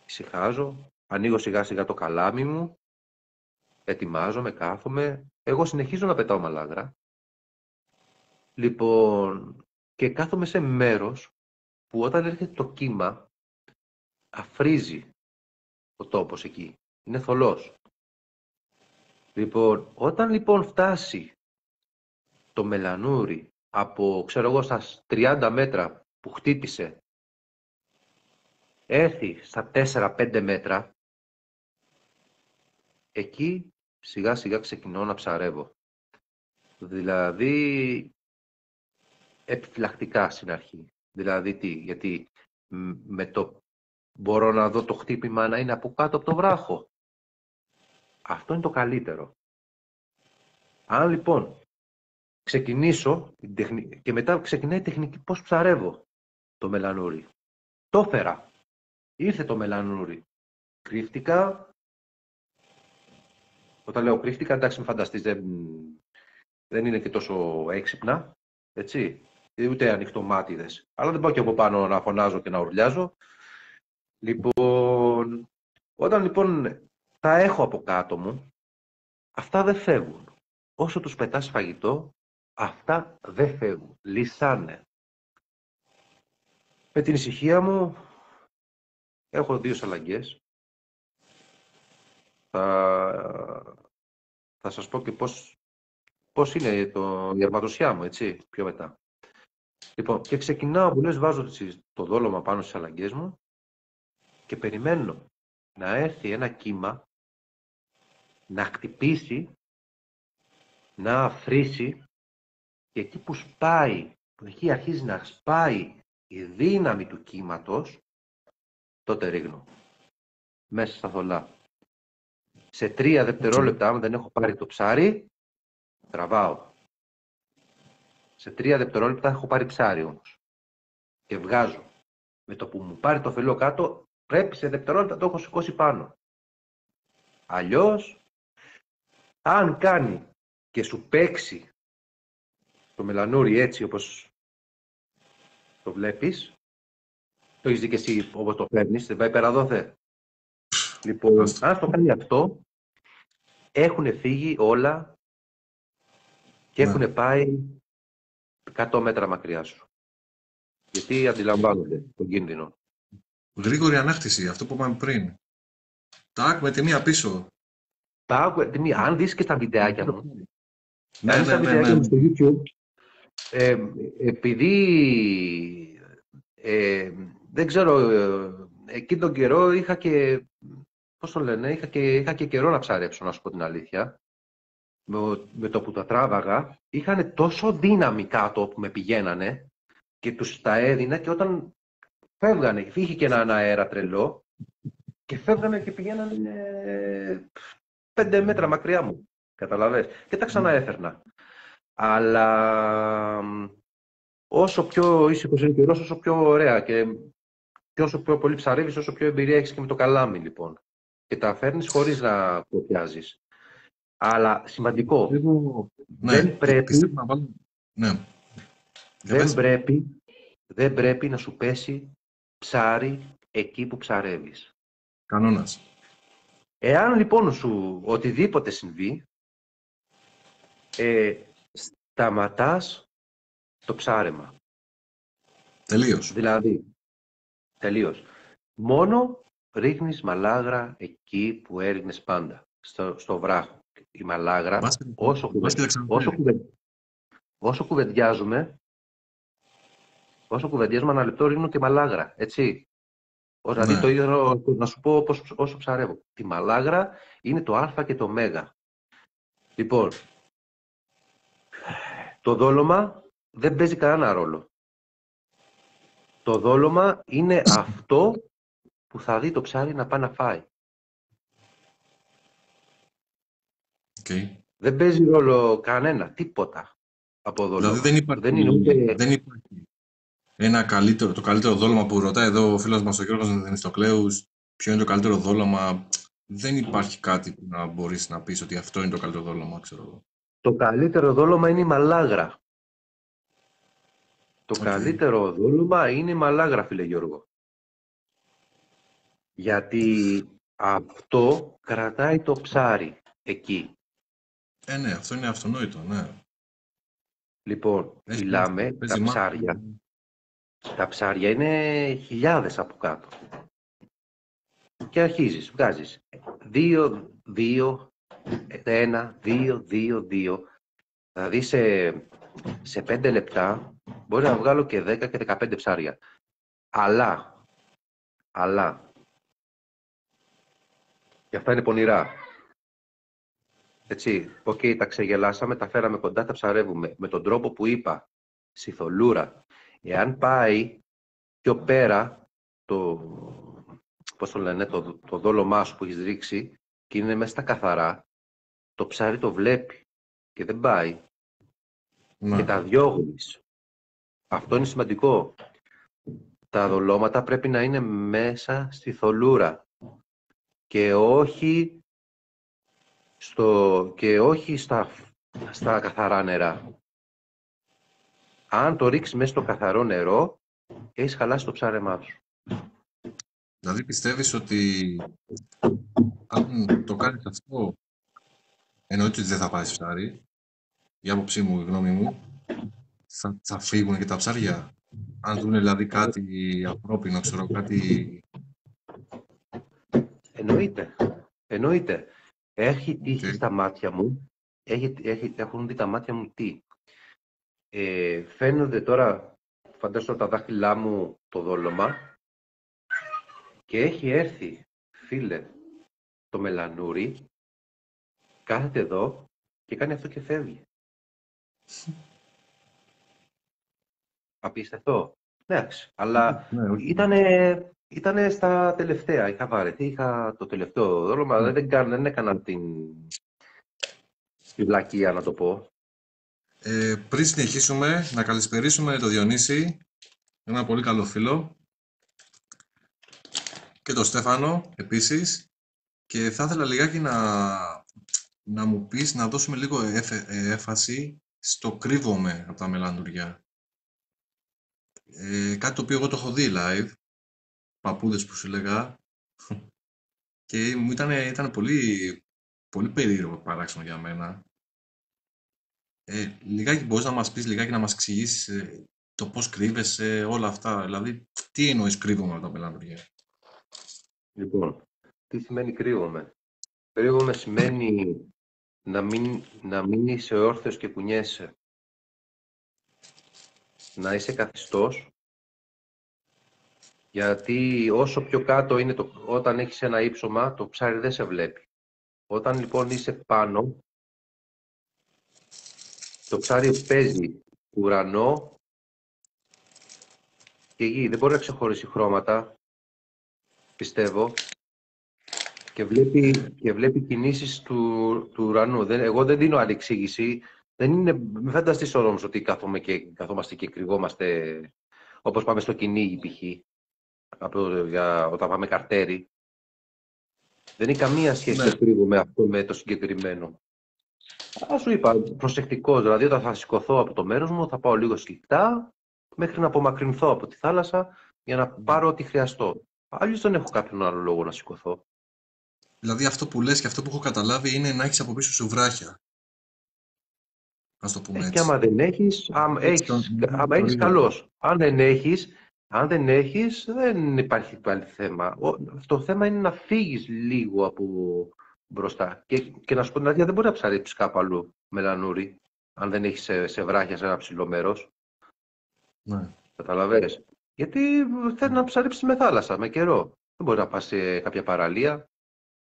Ησυχάζω, ανοίγω σιγά σιγά το καλάμι μου, ετοιμάζομαι, κάθομαι, εγώ συνεχίζω να πετάω μαλάγρα. Λοιπόν, και κάθομαι σε μέρος που όταν έρχεται το κύμα αφρίζει ο τόπος εκεί. Είναι θολός. Λοιπόν, όταν λοιπόν φτάσει το μελανούρι από, ξέρω εγώ, στα 30 μέτρα που χτύπησε, έρθει στα 4-5 μέτρα, εκεί σιγά σιγά ξεκινώ να ψαρεύω. Δηλαδή, επιφυλακτικά στην αρχή. Δηλαδή τι, γιατί με το μπορώ να δω το χτύπημα να είναι από κάτω από το βράχο. Αυτό είναι το καλύτερο. Αν λοιπόν ξεκινήσω και μετά ξεκινάει η τεχνική πώς ψαρεύω το μελανούρι. Το έφερα. Ήρθε το μελανούρι. Κρύφτηκα. Όταν λέω κρύφτηκα, εντάξει μην φανταστείς, δεν είναι και τόσο έξυπνα. Έτσι. Ούτε ανοιχτομάτιδες. Αλλά δεν πάω και από πάνω να φωνάζω και να ουρλιάζω. Λοιπόν, όταν λοιπόν τα έχω από κάτω μου, αυτά δεν φεύγουν. Όσο τους πετάς φαγητό, αυτά δεν φεύγουν. Λυσάνε. Με την ησυχία μου, έχω 2 σαλαγκές. Θα σας πω και πώς είναι η αρματοσιά μου, έτσι, πιο μετά. Λοιπόν, και ξεκινάω που λες, βάζω το δόλωμα πάνω στις σαλαγκές μου και περιμένω να έρθει ένα κύμα, να χτυπήσει, να αφρίσει και εκεί που σπάει, που εκεί αρχίζει να σπάει η δύναμη του κύματος, τότε ρίχνω μέσα στα θολά. Σε 3 δευτερόλεπτα, αν δεν έχω πάρει το ψάρι, τραβάω. Σε 3 δευτερόλεπτα έχω πάρει ψάρι όμως. Και βγάζω. Με το που μου πάρει το φελό κάτω, πρέπει σε δευτερόλεπτα το έχω σηκώσει πάνω. Αλλιώς, αν κάνει και σου παίξει το μελανούρι έτσι όπως το βλέπεις, το έχεις δει και εσύ όπως το παίρνεις, δεν πάει πέρα δόθε. Λοιπόν, αν το κάνει αυτό, έχουν φύγει όλα και έχουν πάει 100 μέτρα μακριά σου. Γιατί αντιλαμβάνονται τον κίνδυνο. Γρήγορη ανάκτηση, αυτό που είπαμε πριν. Τάκ με τη μία πίσω. Τάκ με τη μία. Αν δεις και στα βιντεάκια μου, Ναι. στο YouTube, επειδή δεν ξέρω, εκείνη τον καιρό είχα και, πώς το λένε, είχα και καιρό να ψαρέψω, να σου πω την αλήθεια. Με το που τα τράβαγα, είχαν τόσο δύναμη κάτω που με πηγαίνανε και τους τα έδινα και όταν φεύγανε, είχε και έναν αέρα τρελό και φεύγανε και πηγαίνανε 5 μέτρα μακριά μου, καταλαβες, και τα ξαναέφερνα. Αλλά όσο πιο ήσυχος είναι καιρός, όσο πιο ωραία και όσο πιο πολύ ψαρεύεις, όσο πιο εμπειρία έχεις και με το καλάμι, λοιπόν. Και τα φέρνεις χωρίς να κοπιάζεις. Αλλά σημαντικό, δεν πρέπει να σου πέσει ψάρι εκεί που ψαρεύεις. Κανόνας. Εάν λοιπόν σου οτιδήποτε συμβεί, σταματάς το ψάρεμα. Τελείως. Δηλαδή, τελείως. Μόνο ρίχνεις μαλάγρα εκεί που έριχνες πάντα, στο βράχο. Η μαλάγρα, όσο κουβεντιάζουμε, ένα λεπτό ρίχνω και μαλάγρα, έτσι. Δηλαδή Ναι. το ίδιο, να σου πω όσο ψαρεύω. Τη μαλάγρα είναι το α και το ω. Λοιπόν, το δόλωμα δεν παίζει κανένα ρόλο. Το δόλωμα είναι αυτό που θα δει το ψάρι να πάει να φάει. Okay. Δεν παίζει ρόλο κανένα, τίποτα από Δηλαδή δόλωμα. Δεν είναι δεν υπάρχει το καλύτερο δόλωμα που ρωτάει εδώ ο φίλος μας ο Γιώργος Δημιστοκλέους, ποιο είναι το καλύτερο δόλωμα. Δεν υπάρχει κάτι που να μπορείς να πεις ότι αυτό είναι το καλύτερο δόλωμα, ξέρω εγώ. Το καλύτερο δόλωμα είναι η μαλάγρα. Το Okay. καλύτερο δόλωμα είναι η μαλάγρα, φίλε Γιώργο. Γιατί αυτό κρατάει το ψάρι εκεί. Ναι, αυτό είναι αυτονόητο, ναι. Λοιπόν, μιλάμε, παίζει μάχη. τα ψάρια είναι χιλιάδες από κάτω. Και αρχίζεις, βγάζεις 2, 2, 1, 2, 2, 2. Δηλαδή σε 5 λεπτά μπορεί να βγάλω και 10 και 15 ψάρια. Αλλά, και αυτά είναι πονηρά. Έτσι, τα ξεγελάσαμε, τα φέραμε κοντά, τα ψαρεύουμε. Με τον τρόπο που είπα, στη θολούρα. Εάν πάει πιο πέρα, πώς το λένε, το δόλωμά σου που έχεις ρίξει και είναι μέσα στα καθαρά, το ψάρι το βλέπει και δεν πάει. Ναι. Και τα διώγνεις. Αυτό είναι σημαντικό. Τα δολώματα πρέπει να είναι μέσα στη θολούρα και όχι στα καθαρά νερά. Αν το ρίξεις μέσα στο καθαρό νερό, έχεις χαλάσει το ψάρεμά σου. Δηλαδή πιστεύεις ότι αν το κάνεις αυτό, εννοείται ότι δεν θα πάρεις ψάρι, η άποψή μου, η γνώμη μου, θα φύγουν και τα ψάρια. Αν δουν δηλαδή κάτι ανθρώπινο, ξέρω, κάτι... Εννοείται. Έχει τύχει στα μάτια μου, έχουν δει τα μάτια μου τι. Φαίνονται τώρα, φαντάζομαι τα δάχτυλά μου το δόλωμα και έχει έρθει, φίλε, το μελανούρι, κάθεται εδώ και κάνει αυτό και φεύγει. Απίστευτο. Εντάξει, αλλά Ναι, ήτανε στα τελευταία. Είχα βαρεθεί, είχα το τελευταίο δόλωμα, δεν έκανα τη βλακεία, να το πω. Πριν συνεχίσουμε, να καλησπερίσουμε τον Διονύση, ένα πολύ καλό φίλο, και τον Στέφανο επίσης, και θα ήθελα λιγάκι να μου πεις, να δώσουμε λίγο έφαση στο κρύβομαι από τα μελανουριά. Κάτι το οποίο εγώ το έχω δει live, παππούδες που σου λέγα, και μου ήταν πολύ, πολύ περίεργο, παράξενο για μένα. Λιγάκι μπορείς να μας πεις, λιγάκι να μας εξηγήσεις το πώς κρύβεσαι, όλα αυτά. Δηλαδή, τι εννοείς κρύβομαι από τα μελανουριά. Λοιπόν, τι σημαίνει κρύβομαι. Κρύβομαι σημαίνει να μην είσαι όρθιος και κουνιέσαι. Να είσαι καθιστός. Γιατί όσο πιο κάτω είναι όταν έχεις ένα ύψωμα, το ψάρι δεν σε βλέπει. Όταν λοιπόν είσαι πάνω, το ψάρι παίζει ουρανό και γη. Δεν μπορεί να ξεχωρίσει χρώματα, πιστεύω. Και βλέπει κινήσεις του ουρανού. Εγώ δεν δίνω άλλη εξήγηση. Μην φανταστείς όμως ότι καθόμαστε και κρυβόμαστε όπως πάμε στο κυνήγι π.χ. Όταν πάμε καρτέρι. Δεν έχει καμία σχέση το κρύβομαι αυτό με το συγκεκριμένο. Σου είπα, προσεκτικός. Δηλαδή όταν θα σηκωθώ από το μέρος μου θα πάω λίγο σλικτά μέχρι να απομακρυνθώ από τη θάλασσα για να πάρω ό,τι χρειαστώ. Αλλιώς δεν έχω κάποιον άλλο λόγο να σηκωθώ. Δηλαδή αυτό που λες και αυτό που έχω καταλάβει είναι να έχεις από πίσω σου βράχια. Ας το πούμε έτσι. Και άμα δεν έχεις, άμα έχεις καλώς. Αν δεν έχεις, δεν υπάρχει πάλι θέμα. Το θέμα είναι να φύγεις λίγο από μπροστά. Και να σου πω την αλήθεια, δεν μπορεί να ψαρέψεις κάπου αλλού μελανούρι, αν δεν έχεις σε βράχια σε ένα ψηλό μέρος. Ναι. Καταλαβαίνεις. Γιατί θέλει να ψαρέψεις με θάλασσα, με καιρό. Δεν μπορεί να πας σε κάποια παραλία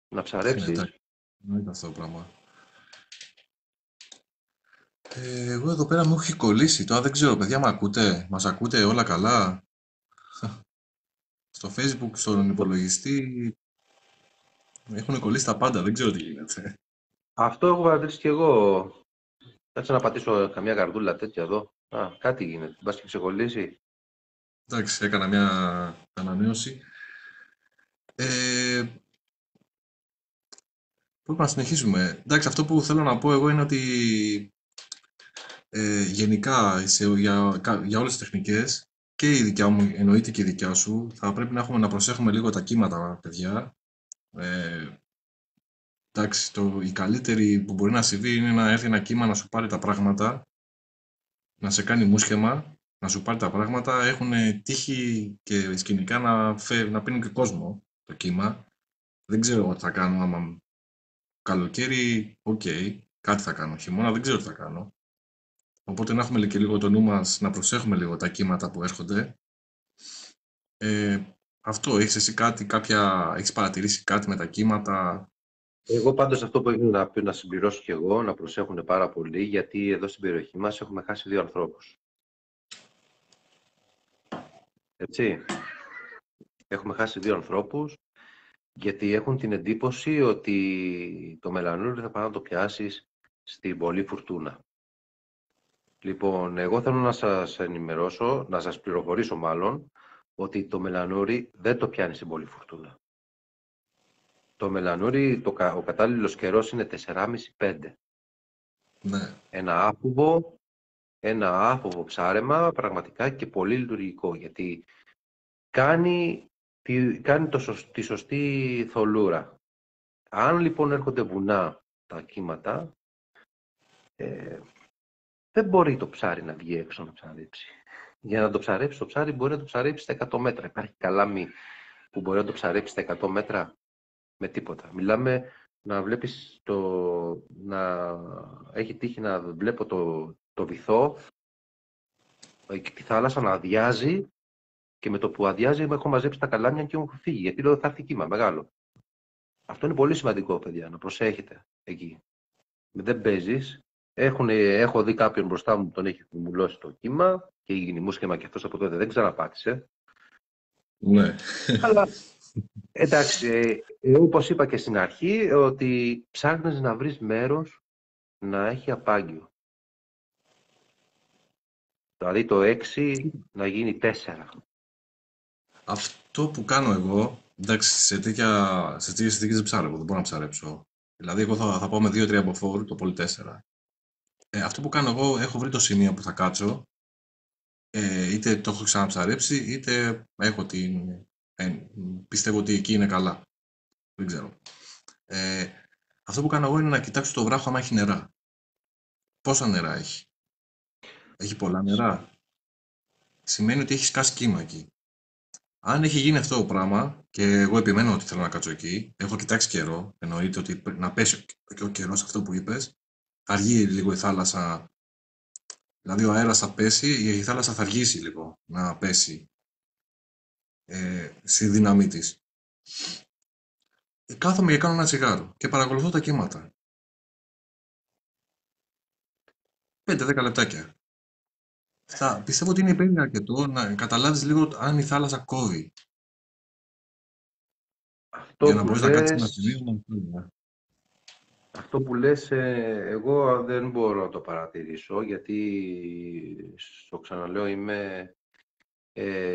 να Ναι, ψαρέψεις. εντάξει. Δεν είναι αυτό το πράγμα. Εγώ εδώ πέρα μου έχει κολλήσει. Τώρα δεν ξέρω, παιδιά, μας ακούτε όλα καλά. Στο Facebook, στον υπολογιστή, έχουν κολλήσει τα πάντα. Δεν ξέρω τι γίνεται. Αυτό έχω παρατηρήσει κι εγώ. Κάτσε να πατήσω καμιά καρδούλα τέτοια εδώ. Κάτι γίνεται. Μπας και ξεκολλήσει. Εντάξει, έκανα μια ανανέωση. Ε, Πρέπει να συνεχίσουμε. Εντάξει, αυτό που θέλω να πω εγώ είναι ότι γενικά για όλες τις τεχνικές και η δικιά μου, εννοείται και η δικιά σου, θα πρέπει να προσέχουμε λίγο τα κύματα, παιδιά. Ε, εντάξει, η καλύτερη που μπορεί να συμβεί είναι να έρθει ένα κύμα να σου πάρει τα πράγματα, να σε κάνει μουσχεμα, να σου πάρει τα πράγματα. Έχουν τύχει και σκηνικά να πίνουν και κόσμο το κύμα. Δεν ξέρω τι θα κάνω άμα καλοκαίρι, οκ, κάτι θα κάνω. Χειμώνα δεν ξέρω τι θα κάνω. Οπότε να έχουμε και λίγο το νου μας, να προσέχουμε λίγο τα κύματα που έρχονται. Ε, Αυτό, έχεις παρατηρήσει κάτι με τα κύματα? Εγώ πάντως αυτό που έγινε να συμπληρώσω κι εγώ, να προσέχουν πάρα πολύ, γιατί εδώ στην περιοχή μας έχουμε χάσει 2 ανθρώπους. Έτσι. Έχουμε χάσει 2 ανθρώπους, γιατί έχουν την εντύπωση ότι το μελανούρι θα πάει να το πιάσεις στην πολύ φουρτούνα. Λοιπόν, εγώ θέλω να σας ενημερώσω, να σας πληροφορήσω μάλλον, ότι το μελανούρι δεν το πιάνει στην πολύ φουρτούνα. Το μελανούρι, ο κατάλληλος καιρός είναι 4,5-5. Ναι, Ένα άφοβο ψάρεμα, πραγματικά και πολύ λειτουργικό, γιατί κάνει τη σωστή θολούρα. Αν λοιπόν έρχονται βουνά τα κύματα, δεν μπορεί το ψάρι να βγει έξω να ψαρέψει. Για να το ψαρέψει το ψάρι μπορεί να το ψαρέψει στα 100 μέτρα. Υπάρχει καλάμι που μπορεί να το ψαρέψει στα 100 μέτρα με τίποτα. Μιλάμε να βλέπεις να έχει τύχει να βλέπω το βυθό και τη θάλασσα να αδειάζει και με το που αδειάζει έχω μαζέψει τα καλάμια και έχω φύγει. Γιατί λέω θα έρθει κύμα μεγάλο. Αυτό είναι πολύ σημαντικό, παιδιά, να προσέχετε εκεί. Δεν παίζεις. Έχω δει κάποιον μπροστά μου που τον έχει μουλώσει το κύμα και γίνει μουσχεμα και αυτός από τότε δεν ξαναπάτησε. ναι. Αλλά εντάξει, όπως είπα και στην αρχή, ότι ψάχνεις να βρεις μέρος να έχει απάγγιο. Δηλαδή το 6 να γίνει 4. Αυτό που κάνω εγώ, εντάξει, σε τέτοιες συνθήκες δεν ψάρευω, δεν μπορώ να ψαρέψω. Δηλαδή, εγώ θα πάω με 2-3 μποφόρ, το πολύ 4. Αυτό που κάνω εγώ, έχω βρει το σημείο που θα κάτσω, είτε το έχω ξαναψαρέψει, είτε πιστεύω ότι εκεί είναι καλά. Δεν ξέρω. Ε, Αυτό που κάνω εγώ είναι να κοιτάξω το βράχο άμα έχει νερά. Πόσα νερά έχει? Έχει πολλά νερά? Σημαίνει ότι έχει σκάσει κύμα εκεί. Αν έχει γίνει αυτό το πράγμα και εγώ επιμένω ότι θέλω να κάτσω εκεί, έχω κοιτάξει καιρό, εννοείται ότι πρέπει να πέσει και ο καιρός αυτό που είπες, θα αργεί λίγο η θάλασσα, δηλαδή ο αέρας θα πέσει, η θάλασσα θα αργήσει λίγο να πέσει στη δύναμή της. Κάθομαι και κάνω ένα τσιγάρο και παρακολουθώ τα κύματα. 5-10 λεπτάκια. Πιστεύω ότι είναι υπέροχο αρκετό να καταλάβεις λίγο αν η θάλασσα κόβει για Αυτό να που μπορείς να κάτσεις σε ένα λες, σημείο να φύγει. αυτό που λες εγώ δεν μπορώ να το παρατηρήσω, γιατί στο ξαναλέω είμαι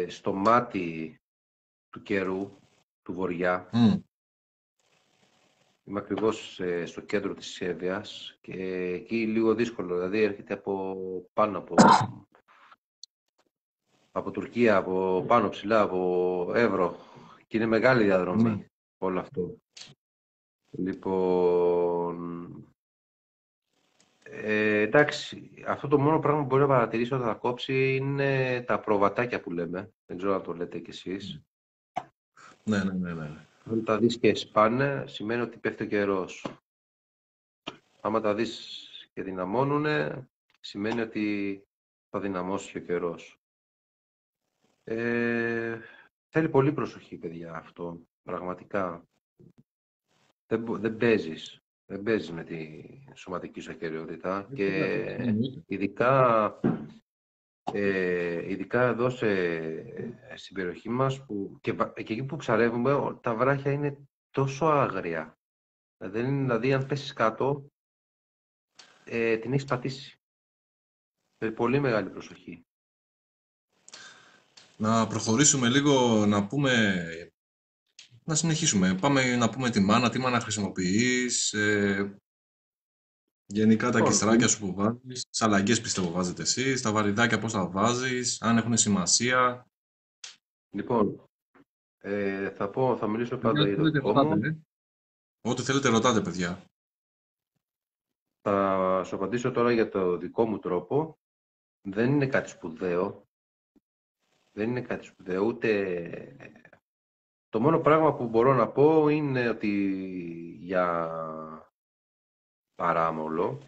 στο μάτι του καιρού, του βορειά. Είμαι ακριβώς στο κέντρο της Σέβειας και εκεί λίγο δύσκολο, δηλαδή έρχεται από πάνω από Τουρκία, από πάνω ψηλά, από Εύρο και είναι μεγάλη Ναι. διαδρομή όλο αυτό. Λοιπόν, εντάξει, αυτό το μόνο πράγμα που μπορεί να παρατηρήσει όταν θα κόψει είναι τα προβατάκια που λέμε, δεν ξέρω αν το λέτε κι εσείς. Ναι, ναι, ναι, ναι. Αν τα δεις και σπάνε, σημαίνει ότι πέφτει ο καιρός. Άμα τα δεις και δυναμώνουνε, σημαίνει ότι θα δυναμώσει και ο καιρός. Θέλει πολύ προσοχή, παιδιά, αυτό. Πραγματικά. Δεν παίζεις. Δεν παίζεις με τη σωματική σου ακεραιότητα και ειδικά, ειδικά εδώ στην περιοχή μας και εκεί που ψαρεύουμε τα βράχια είναι τόσο άγρια. Δηλαδή αν πέσεις κάτω την έχεις πατήσει. Με πολύ μεγάλη προσοχή. Να προχωρήσουμε λίγο, να συνεχίσουμε. Πάμε να πούμε τη μάνα, τι μάνα χρησιμοποιείς, γενικά τα Λοιπόν, κιστράκια σου που βάζεις, τις αλλαγές πιστεύω βάζετε εσείς, τα βαρυδάκια πώς τα βάζεις, αν έχουν σημασία. λοιπόν θα μιλήσω Παιδιά, πάντα ό,τι για το θέλετε δικό ρωτάτε, μου. Ό,τι θέλετε ρωτάτε, παιδιά. Θα σου απαντήσω τώρα για το δικό μου τρόπο. Δεν είναι κάτι σπουδαίο. Δεν είναι κάτι σπουδαίο, ούτε... Το μόνο πράγμα που μπορώ να πω είναι ότι για παράμολο,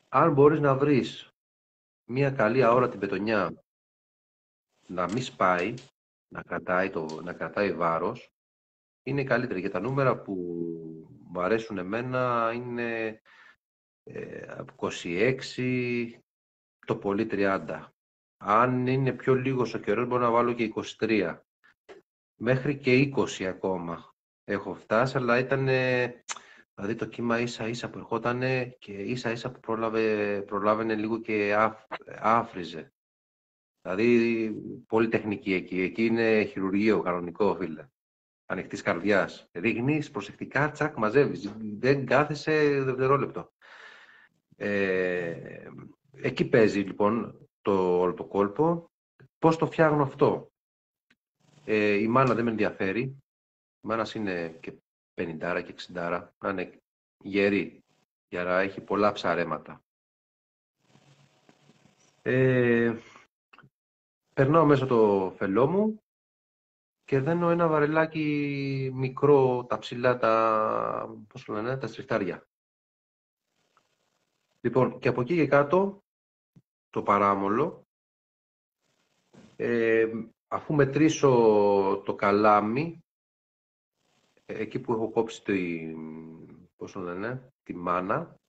αν μπορείς να βρεις μια καλή αόρατη πετονιά να μην σπάει, να κρατάει βάρος, είναι καλύτερη. Και τα νούμερα που μου αρέσουν εμένα είναι από 26, το πολύ 30. Αν είναι πιο λίγος ο καιρός μπορώ να βάλω και 23. Μέχρι και 20 ακόμα έχω φτάσει, αλλά ήταν δηλαδή το κύμα ίσα ίσα που ερχόταν και ίσα ίσα που προλάβαινε λίγο και άφριζε. Δηλαδή πολύ τεχνική εκεί. Εκεί είναι χειρουργείο κανονικό, φίλε. Ανοιχτής καρδιάς. Ρίχνεις προσεκτικά, τσακ, μαζεύεις. Δεν κάθεσαι δευτερόλεπτο. Εκεί παίζει λοιπόν όλο το κόλπο. Πώς το φτιάχνω αυτό. Η μάνα δεν με ενδιαφέρει. Η μάνα είναι και 50 και 60, να είναι γερή. Άρα έχει πολλά ψαρέματα. Περνάω μέσα το φελό μου και δένω ένα βαρελάκι μικρό, τα ψηλά, πώς το λένε, τα στριφτάρια. Λοιπόν, και από εκεί και κάτω, το παράμολο, αφού μετρήσω το καλάμι, εκεί που έχω κόψει πώς το λένε, τη μάνα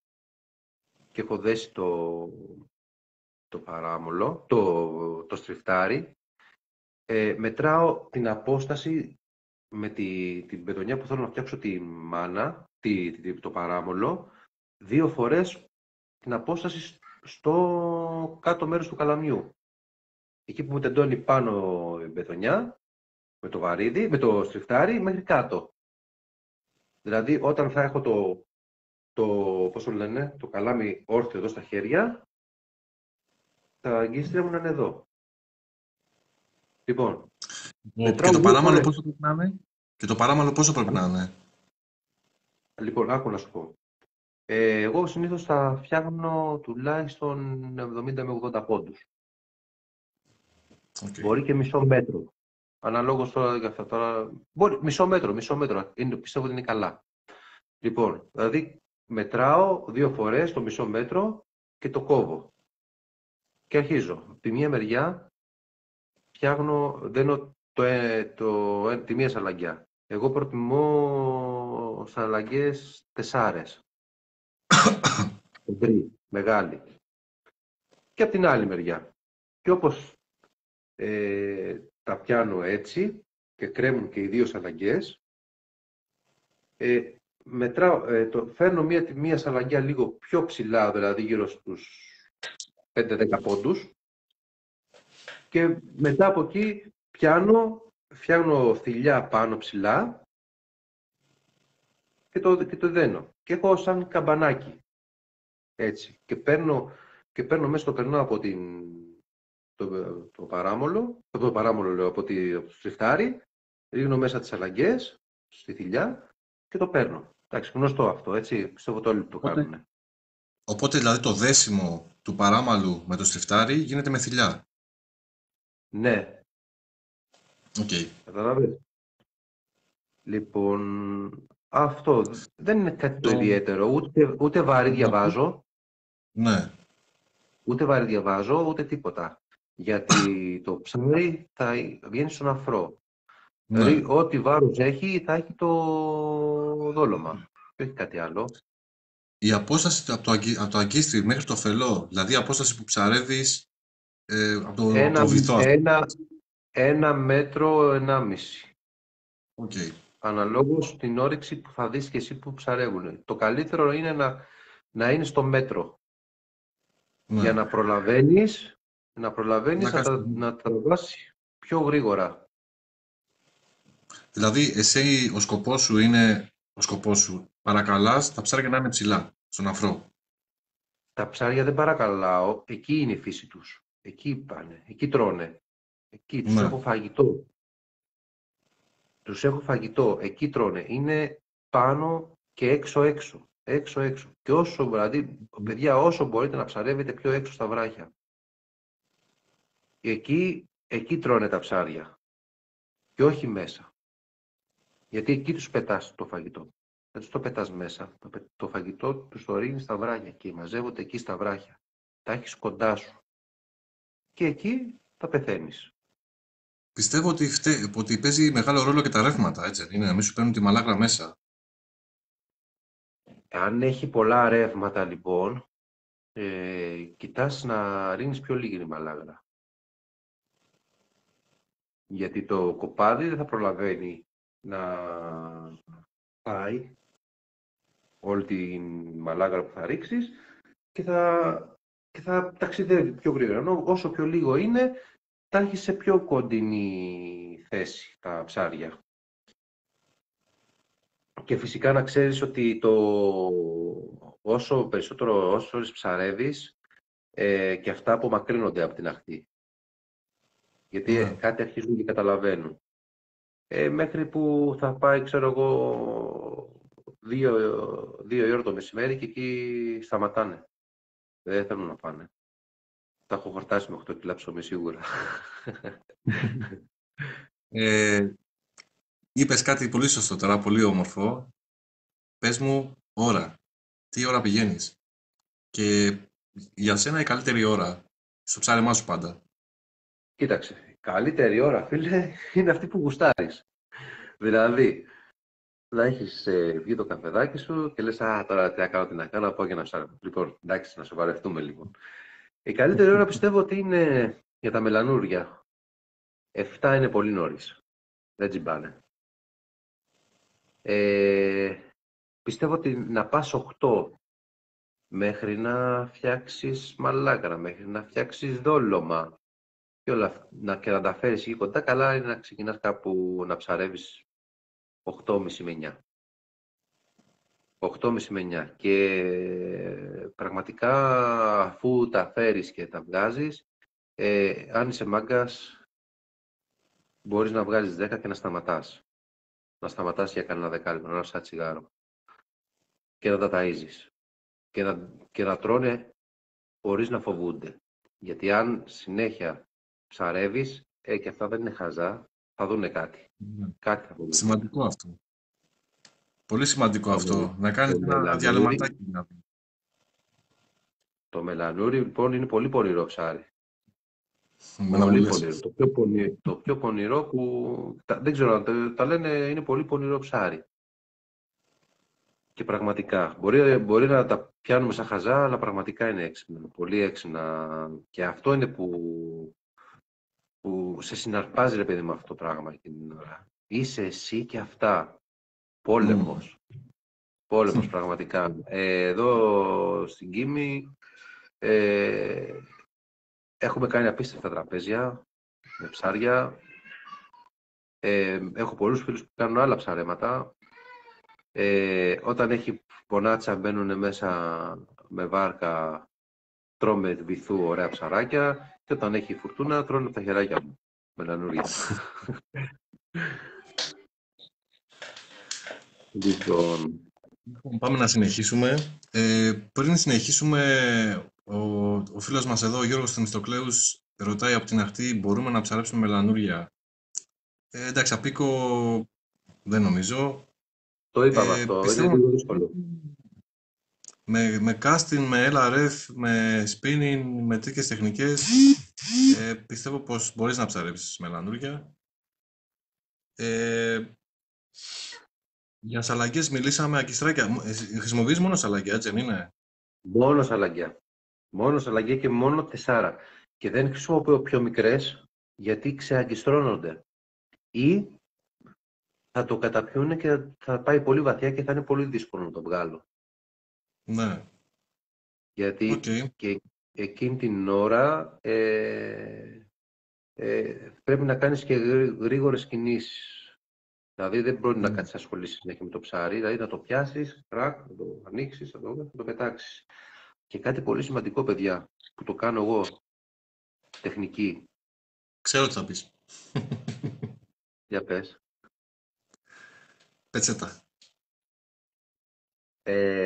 και έχω δέσει το παράμολο, το στριφτάρι, μετράω την απόσταση με την πετονιά που θέλω να φτιάξω τη μάνα, το παράμολο, 2 φορές την απόσταση στο κάτω μέρος του καλαμιού. Εκεί που μου τεντώνει πάνω η πετονιά, με το βαρύδι, με το στριφτάρι, μέχρι κάτω. Δηλαδή, όταν θα έχω πώς το λένε, το καλάμι όρθιο εδώ στα χέρια, τα αγκίστρια μου να είναι εδώ. Λοιπόν, Και το 2 παράμαλο φορές. πόσο πρέπει να είναι. Και το παράμαλο πόσο πρέπει να είναι. Λοιπόν, άκου να σου πω. Εγώ συνήθως θα φτιάχνω τουλάχιστον 70 με 80 πόντους. Okay. Μπορεί και μισό μέτρο. Αναλόγως τώρα για αυτά τώρα. Μπορεί μισό μέτρο. Πιστεύω ότι είναι καλά. Λοιπόν, δηλαδή μετράω 2 φορές το μισό μέτρο και το κόβω. Και αρχίζω. Από τη μία μεριά δένω τη μία σαλαγκιά. Εγώ προτιμώ σαλαγκές 4. Μεγάλη. Και από την άλλη μεριά. Και όπως τα πιάνω έτσι και κρέμουν και οι 2 σαλαγκές, φέρνω μία σαλαγκιά λίγο πιο ψηλά, δηλαδή γύρω στους 5-10 πόντους, και μετά από εκεί φτιάχνω θηλιά πάνω ψηλά και το δένω. Και έχω σαν καμπανάκι. Έτσι. Και παίρνω μέσα, το περνάω από το παράμολο, λέω, από το στριφτάρι, ρίχνω μέσα τις αλλαγές στη θηλιά και το παίρνω. Εντάξει, γνωστό αυτό, έτσι, πιστεύω ότι όλοι το κάνουν. Οπότε δηλαδή το δέσιμο του παράμαλου με το στριφτάρι γίνεται με θηλιά. Ναι. Okay. Καταλάβες. Λοιπόν, αυτό δεν είναι κάτι το ιδιαίτερο, ούτε βαρύ διαβάζω. Ναι. Ούτε βαριδιαβάζω, ούτε τίποτα. Γιατί το ψάρι θα βγαίνει στον αφρό. Δηλαδή, Ναι. ό,τι βάρος έχει, θα έχει το δόλωμα. Και όχι κάτι άλλο. Η απόσταση από το αγκίστρι μέχρι το φελό, δηλαδή η απόσταση που ψαρεύεις από Ένα, το βυθό, ας πούμε. ένα, 1 μέτρο, 1,5. Οκ. Αναλόγως την όρεξη που θα δεις και εσύ που ψαρεύουν. Το καλύτερο είναι να είναι στο μέτρο. Για Ναι. να προλαβαίνεις Να να τα βάσει πιο γρήγορα. Δηλαδή, εσύ ο σκοπός σου, παρακαλάς τα ψάρια να είναι ψηλά, στον αφρό. Τα ψάρια δεν παρακαλάω, εκεί είναι η φύση τους. Εκεί πάνε, εκεί τρώνε. Εκεί τους Ναι. έχω φαγητό. Τους έχω φαγητό, εκεί τρώνε. Είναι πάνω και έξω-έξω. Έξω-έξω. Και όσο, δηλαδή, παιδιά, όσο μπορείτε να ψαρεύετε πιο έξω στα βράχια. Εκεί τρώνε τα ψάρια. Και όχι μέσα. Γιατί εκεί τους πετάς το φαγητό. Δεν τους το πετάς μέσα. Το φαγητό τους το ρίχνεις στα βράχια και μαζεύονται εκεί στα βράχια. Τα έχεις κοντά σου. Και εκεί θα πεθαίνεις. Πιστεύω ότι παίζει μεγάλο ρόλο και τα ρεύματα, έτσι δεν είναι, να μην σου παίρνουν τη μαλάκρα μέσα. Αν έχει πολλά ρεύματα λοιπόν, κοιτάς να ρίχνεις πιο λίγη μαλάγρα. Γιατί το κοπάδι δεν θα προλαβαίνει να πάει όλη τη μαλάγρα που θα ρίξεις και θα ταξιδεύει πιο γρήγορα. Ενώ όσο πιο λίγο είναι, τα έχει σε πιο κοντινή θέση τα ψάρια. Και φυσικά να ξέρεις ότι όσο ψαρεύεις, και αυτά απομακρύνονται από την αχτή. Γιατί Ναι. κάτι αρχίζουν και καταλαβαίνουν. Μέχρι που θα πάει, ξέρω εγώ, 2 η ώρα το μεσημέρι και εκεί σταματάνε. Δεν θέλουν να πάνε. Τα έχω χορτάσει με 8 κιλά ψωμί σίγουρα. Είπες κάτι πολύ σωστό τώρα, πολύ όμορφο. Πες μου ώρα. Τι ώρα πηγαίνεις. Και για σένα η καλύτερη ώρα στο ψάρεμά σου πάντα. Κοίταξε, καλύτερη ώρα, φίλε, είναι αυτή που γουστάρεις. Δηλαδή, να έχεις βγει το καφεδάκι σου και λες, α, τώρα τι να κάνω, να πάω και να ψάρω. Λοιπόν, εντάξει, να σοβαρευτούμε λοιπόν. Η καλύτερη ώρα πιστεύω ότι είναι για τα μελανούρια. 7 είναι πολύ νωρίς. Δεν τζιμπάνε. Πιστεύω ότι να πας 8 μέχρι να φτιάξεις μαλάκρα, μέχρι να φτιάξεις δόλωμα και και να τα φέρεις εκεί κοντά, καλά είναι να ξεκινάς κάπου να ψαρεύεις 8.30 με 9. 8.30 με 9. Και πραγματικά αφού τα φέρεις και τα βγάζεις, αν είσαι μάγκας, μπορείς να βγάλεις 10 και να σταματάς. Να σταματάς για κανένα δεκάλεπτο, να ρίξεις τσιγάρο. Και να τα ταΐζεις. Και να τρώνε χωρίς να φοβούνται. Γιατί αν συνέχεια ψαρεύεις, και αυτά δεν είναι χαζά, θα δούνε κάτι. Ναι. Κάτι θα δούνε. Σημαντικό αυτό. Πολύ σημαντικό αυτό. Να κάνεις το ένα διαλυματάκι δηλαδή. Το μελανούρι λοιπόν είναι πολύ πονηρό ψάρι. Με να μου Πολύ λες. πονηρό. Το πιο πονηρό που δεν ξέρω αν τα λένε, είναι πολύ πονηρό ψάρι. Και πραγματικά μπορεί να τα πιάνουμε σαν χαζά, αλλά πραγματικά είναι έξυπνα. Πολύ έξυπνα. Και αυτό είναι που σε συναρπάζει, ρε παιδί, με αυτό το πράγμα εκείνη την ώρα. Είσαι εσύ και αυτά. Πόλεμος. Πόλεμος πραγματικά. Εδώ στην Κίμη έχουμε κάνει απίστευτα τραπέζια με ψάρια. Έχω πολλούς φίλους που κάνουν άλλα ψαρέματα. Όταν έχει πονάτσα μπαίνουν μέσα με βάρκα, τρώμε βυθού ωραία ψαράκια, και όταν έχει φουρτούνα τρώνε από τα χεράκια μου μελανούρια. Λοιπόν, Πάμε να συνεχίσουμε. Πριν συνεχίσουμε, ο φίλος μας εδώ, ο Γιώργος Θεμιστοκλέους, ρωτάει από την αχτή, μπορούμε να ψαρέψουμε μελανούρια. Εντάξει, απίκο δεν νομίζω. το είπαμε αυτό, είναι Πιστεύω, λίγο δύσκολο. με casting, με LRF, με spinning, με τέτοιες τεχνικές, πιστεύω πως μπορείς να ψαρέψεις μελανούργια. Για σαλαγκές μιλήσαμε, ακιστράκια. Χρησιμοποιείς μόνο σαλαγκιά, έτσι δεν είναι? Μόνο σαλαγκιά. Μόνο σαλαγκιά και μόνο 4. Και δεν χρησιμοποιώ πιο μικρές, γιατί ξεαγκιστρώνονται. Ή θα το καταπιούνε και θα πάει πολύ βαθιά και θα είναι πολύ δύσκολο να το βγάλω. Ναι. Γιατί και εκείνη την ώρα πρέπει να κάνεις και γρήγορες κινήσεις. Δηλαδή δεν μπορεί να κάτσεις ασχολήσεις συνέχεια με το ψάρι, δηλαδή να το πιάσεις, να το ανοίξεις, να το πετάξεις. Και κάτι πολύ σημαντικό, παιδιά, που το κάνω εγώ, τεχνική. Ξέρω τι θα πεις. Για πες. Πετσέτα.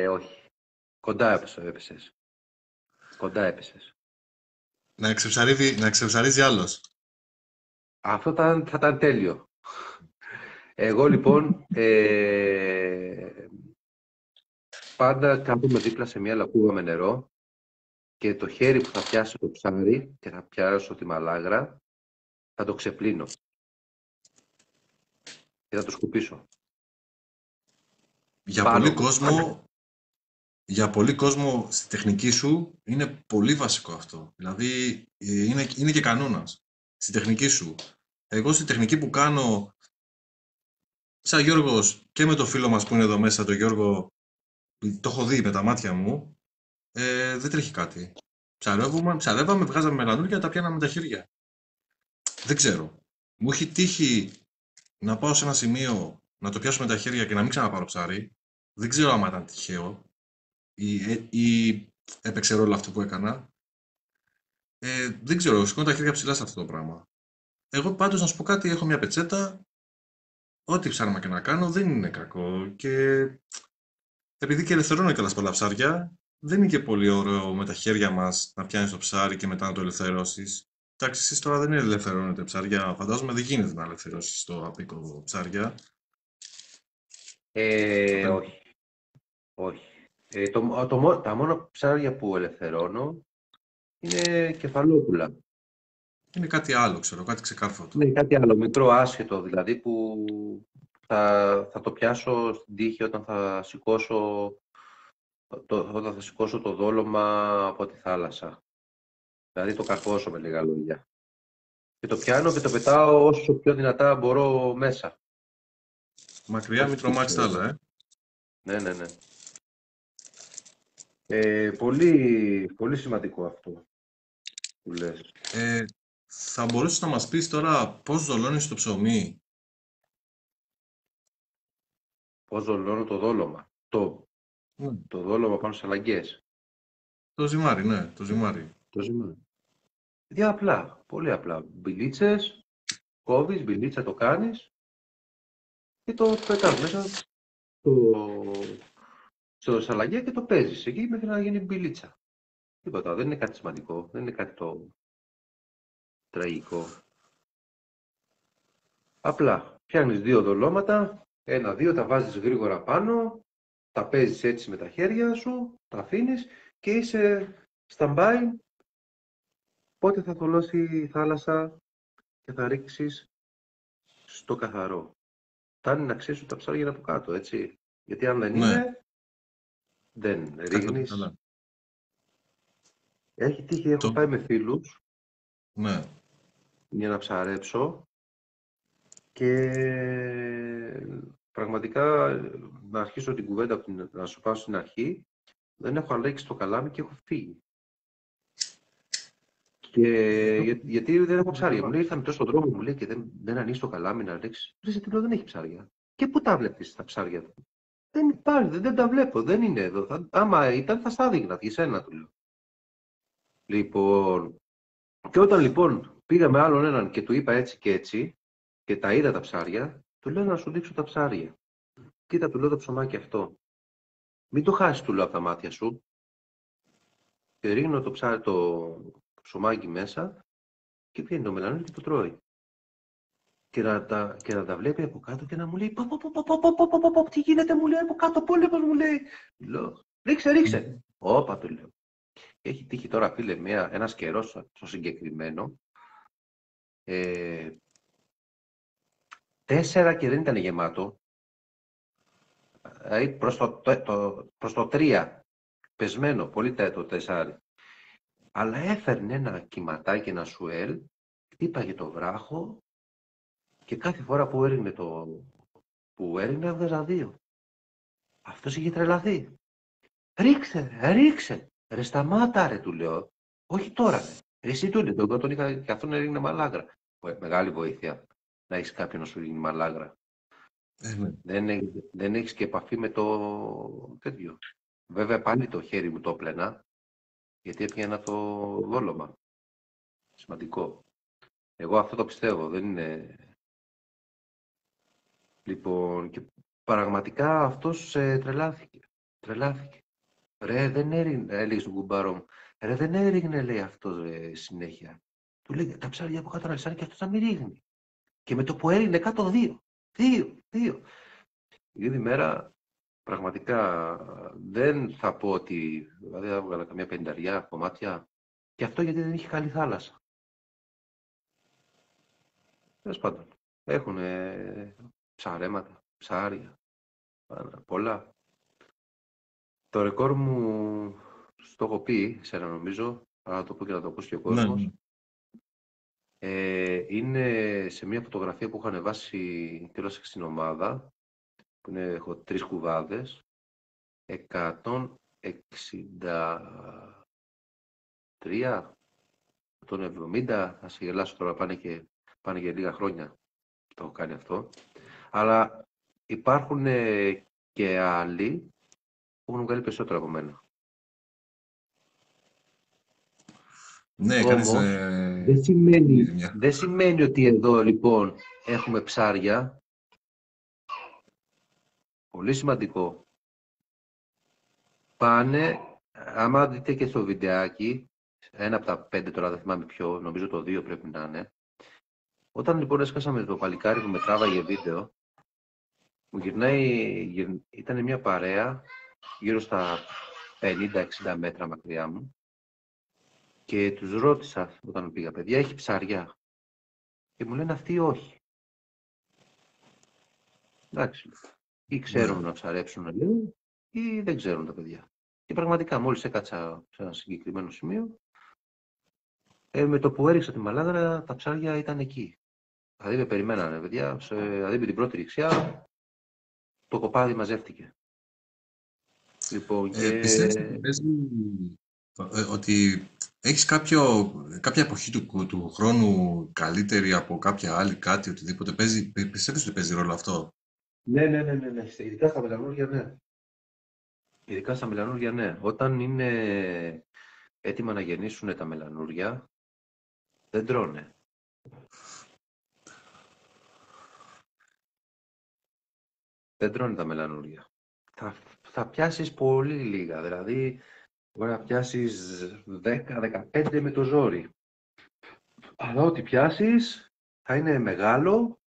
Όχι. Κοντά έπεσες. Κοντά έπεσες. Να ξεψαρίζει άλλος. Αυτό θα ήταν τέλειο. Εγώ λοιπόν πάντα κάθομαι δίπλα σε μια λακκούβα με νερό και το χέρι που θα πιάσει το ψάρι και θα πιάσω τη μαλάγρα θα το ξεπλύνω και θα το σκουπίσω. Για πολύ κόσμο στη τεχνική σου είναι πολύ βασικό αυτό. Δηλαδή είναι και κανόνας στη τεχνική σου. Εγώ στη τεχνική που κάνω σαν Γιώργος και με το φίλο μας που είναι εδώ μέσα, τον Γιώργο, το έχω δει με τα μάτια μου, δεν τρέχει κάτι. Ψαρεύαμε, βγάζαμε μελανούργια, τα πιάναμε με τα χέρια. Δεν ξέρω. Μου έχει τύχει να πάω σε ένα σημείο να το πιάσω με τα χέρια και να μην ξαναπάρω ψάρι. Δεν ξέρω άμα ήταν τυχαίο ή έπαιξε ρόλο αυτό που έκανα. Δεν ξέρω, σηκώνω τα χέρια ψηλά σε αυτό το πράγμα. Εγώ πάντως να σου πω κάτι, έχω μια πετσέτα. Ό,τι ψάρμα και να κάνω δεν είναι κακό. Και επειδή και ελευθερώνω κιόλας πολλά ψάρια, δεν είναι και πολύ ωραίο με τα χέρια μας να πιάνεις το ψάρι και μετά να το ελευθερώσεις. Εντάξει, εσείς τώρα δεν ελευθερώνετε ψάρια. Φαντάζομαι δεν γίνεται να ελευθερώσεις το απίκο ψάρια. Όχι. Όχι. Τα μόνα ψάρια που ελευθερώνω είναι κεφαλόπουλα. Είναι κάτι άλλο, ξέρω, κάτι ξεκάρφωτο. Είναι κάτι άλλο, μικρό άσχετο, δηλαδή που θα το πιάσω στην τύχη όταν θα σηκώσω το δόλωμα από τη θάλασσα. Δηλαδή το καρφώσω με λίγα λόγια. Και το πιάνω και το πετάω όσο πιο δυνατά μπορώ μέσα. Μακριά, μην τρομάξεις τα άλλα, Ναι. Πολύ, πολύ σημαντικό αυτό που λες. Θα μπορούσες να μας πεις τώρα πώς ζολώνεις το ψωμί? Πώς ζολώνω το δόλωμα. Το δόλωμα πάνω στις αλλαγές. Το ζυμάρι, ναι, το ζυμάρι. Το ζυμάρι. Απλά, πολύ απλά. Μπιλίτσες, κόβεις, μπιλίτσα το κάνεις και το πετάς μέσα στο σαλαγιά και το παίζεις εκεί μέχρι να γίνει μπιλίτσα. Τίποτα, δεν είναι κάτι σημαντικό, δεν είναι κάτι το τραγικό. Απλά φτιάχνεις 2 δολώματα, 1-2, τα βάζεις γρήγορα πάνω, τα παίζεις έτσι με τα χέρια σου, τα αφήνεις και είσαι stand-by. Πότε θα θολώσει η θάλασσα και θα ρίξεις στο καθαρό. Φτάνει να ξέρεις ότι τα ψάρια είναι από κάτω, έτσι. Γιατί αν δεν είναι, δεν ρίχνεις. Έχει τύχει, έχω πάει με φίλους για να ψαρέψω και πραγματικά να αρχίσω την κουβέντα να σου πάω στην αρχή, δεν έχω αλέξει το καλάμι και έχω φύγει. Γιατί δεν έχω ψάρια. Μου λέει, ήρθαμε τόσο στον δρόμο, μου λέει, και δεν ανοίγει το καλάμι να ρίξει. Δεν έχει ψάρια. Και πού τα βλέπεις τα ψάρια του? Δεν υπάρχει, δεν τα βλέπω, δεν είναι εδώ. Άμα ήταν, θα στα δείχνα, για σένα του λέω. Λοιπόν, και όταν λοιπόν πήγα με άλλον έναν και του είπα έτσι και έτσι, και τα είδα τα ψάρια, του λέω να σου δείξω τα ψάρια. Κοίτα, του λέω το ψωμάκι αυτό. Μην το χάσεις, του λέω, από τα μάτια σου. Και ρίχνω το ψωμάκι μέσα και βγαίνει το μελανό και το τρώει. Και να τα βλέπει από κάτω και να μου λέει τι γίνεται, μου λέει από κάτω, πόλεμος, μου λέει. Λέω, Ρίξε, ρίξε. Όπα, του λέω. Έχει τύχει τώρα, φίλε, ένας καιρός στο συγκεκριμένο. 4 και δεν ήταν γεμάτο. Δηλαδή προς το 3. Πεσμένο, πολύ το 4. Αλλά έφερνε ένα κυματάκι, ένα σουέλ, χτύπαγε το βράχο και κάθε φορά που έριγνε έβγαζα 2. Αυτός είχε τρελαθεί. Ρίξε, ρίξε. Ρε σταμάτα ρε, του λέω. Όχι τώρα ρε. Εσύ του λέω, τον είχα και αυτόν έριγνε μαλάγρα. Μεγάλη βοήθεια να έχεις κάποιον να σου ρίχνει μαλάγρα. Ναι. Δεν έχεις και επαφή με το τέτοιο. Βέβαια πάλι το χέρι μου το έπλαινα, γιατί έπιανα το δόλωμα. Σημαντικό. Εγώ αυτό το πιστεύω, δεν είναι... Λοιπόν, και πραγματικά αυτός τρελάθηκε. Τρελάθηκε. Ρε, δεν έριγνε, έλεγε στον κουμπάρο μου. Ρε, δεν έριγνε, λέει αυτός συνέχεια. Του λέει, τα ψάρια από κάτω να λυσάνε και αυτός να μην ρίχνει. Και με το που έριγνε κάτω 2. 2. Εκείνη τη μέρα, πραγματικά, δεν θα πω ότι, δηλαδή, έβγαλα καμιά 50 κομμάτια. Και αυτό γιατί δεν είχε καλή θάλασσα. Τέλος πάντων, έχουν ψαρέματα, ψάρια, πολλά. Το ρεκόρ μου, στο έχω πει, σένα νομίζω, αλλά να το πω και να το ακούσει και ο κόσμος. Ναι. Είναι σε μια φωτογραφία που έχω ανεβάσει τέλος στην ομάδα, που έχω 3 κουβάδες, 163, 170, θα σε γελάσω τώρα, πάνε και λίγα χρόνια το έχω κάνει αυτό. Αλλά υπάρχουν και άλλοι που έχουν βγάλει περισσότερο από μένα. Ναι, Όμως, δεν σημαίνει ότι εδώ λοιπόν έχουμε ψάρια. Πολύ σημαντικό. Πάνε, άμα δείτε και στο βιντεάκι, ένα από τα 5 τώρα δεν θυμάμαι ποιο, νομίζω το 2 πρέπει να είναι. Όταν λοιπόν έσκασαμε το παλικάρι που με τράβαγε βίντεο, μου ήταν μια παρέα γύρω στα 50-60 μέτρα μακριά μου και τους ρώτησα όταν πήγα, παιδιά, έχει ψάρια? Και μου λένε αυτοί όχι. Εντάξει, ή ξέρουν να ψαρέψουν, λέω, ή δεν ξέρουν τα παιδιά. Και πραγματικά μόλις έκατσα σε ένα συγκεκριμένο σημείο, με το που έριξα τη μαλάγρα, τα ψάρια ήταν εκεί. Δηλαδή με περιμένανε, παιδιά, δηλαδή με την πρώτη ριξιά, το κοπάδι μαζεύτηκε. Λοιπόν, Πιστεύεις ότι παίζει, ότι έχεις κάποια εποχή του χρόνου καλύτερη από κάποια άλλη, κάτι, οτιδήποτε παίζει, πιστεύεις ότι παίζει ρόλο αυτό? Ναι. Ειδικά στα μελανούρια, ναι. Ειδικά στα μελανούρια, ναι. Όταν είναι έτοιμα να γεννήσουν τα μελανούρια, δεν τρώνε. Δεν τρώνε τα μελανούρια. Θα πιάσεις πολύ λίγα, δηλαδή μπορεί να πιάσεις 10-15 με το ζόρι. Αλλά ό,τι πιάσεις θα είναι μεγάλο,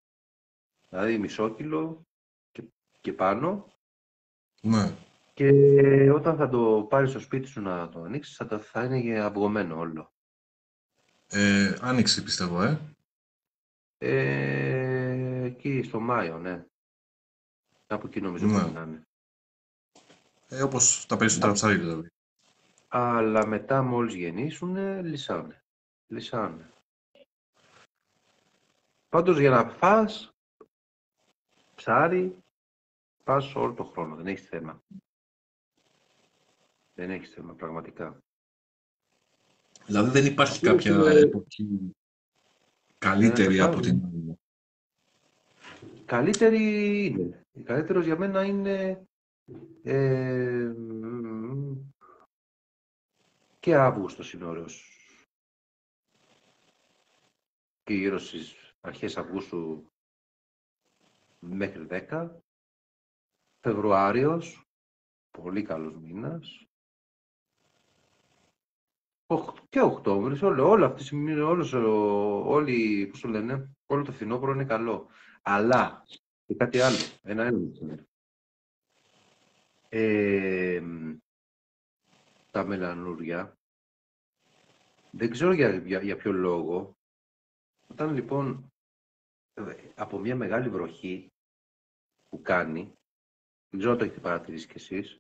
δηλαδή μισό κιλό και πάνω. Ναι. Και όταν θα το πάρεις στο σπίτι σου να το ανοίξεις, θα είναι αυγωμένο όλο. Άνοιξη πιστεύω, Εκεί στο Μάιο, ναι. Κάπου εκεί νομίζω Ναι. πρέπει να είναι. Όπως τα περισσότερα ψάρια δηλαδή. Αλλά μετά μόλις γεννήσουνε, λυσάνε. Πάντως για να φας ψάρι, φας όλο το χρόνο. Δεν έχεις θέμα. Δεν έχεις θέμα, πραγματικά. Δηλαδή δεν υπάρχει Αυτό κάποια εποχή καλύτερη από την άλλη. Καλύτερη είναι. Καλύτερος για μένα είναι και Αύγουστος είναι ωραίος. Και γύρω στις αρχές Αυγούστου μέχρι 10. Φεβρουάριος, πολύ καλός μήνας. Και Οκτώβρης, όλα αυτή τη στιγμή, όλοι, πώς το λένε, όλο το φθινόπωρο είναι καλό. Αλλά, και κάτι άλλο, ένα άλλο. στα μελανούρια. Δεν ξέρω για ποιο λόγο. Όταν λοιπόν από μια μεγάλη βροχή που κάνει, δεν ξέρω αν το έχετε παρατηρήσει κι εσείς,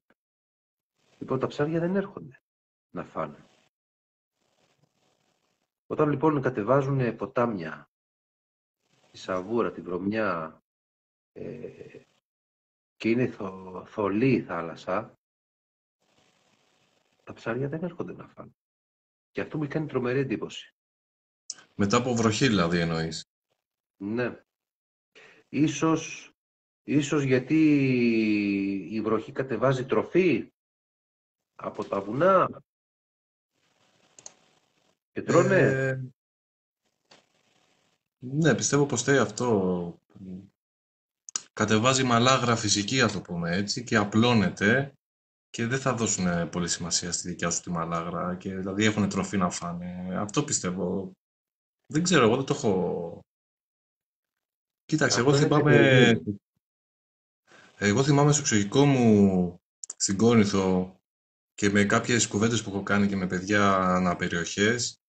λοιπόν τα ψάρια δεν έρχονται να φάνε. Όταν λοιπόν κατεβάζουν ποτάμια, τη Σαβούρα, τη Βρωμιά και είναι θολή η θάλασσα, τα ψάρια δεν έρχονται να φάνε. Και αυτό μου κάνει τρομερή εντύπωση. Μετά από βροχή δηλαδή εννοείς. Ναι. Ίσως γιατί η βροχή κατεβάζει τροφή από τα βουνά και τρώνε. Ναι, πιστεύω πως θέλει αυτό. Κατεβάζει μαλάγρα φυσική, ας το πούμε έτσι, και απλώνεται και δεν θα δώσουν πολύ σημασία στη δικιά σου τη μαλάγρα και δηλαδή έχουν τροφή να φάνε. Αυτό πιστεύω. Δεν ξέρω, εγώ δεν το έχω... Κοίταξε, εγώ θυμάμαι στο εξωτερικό μου στην Κόρινθο και με κάποιες κουβέντες που έχω κάνει και με παιδιά αναπεριοχές,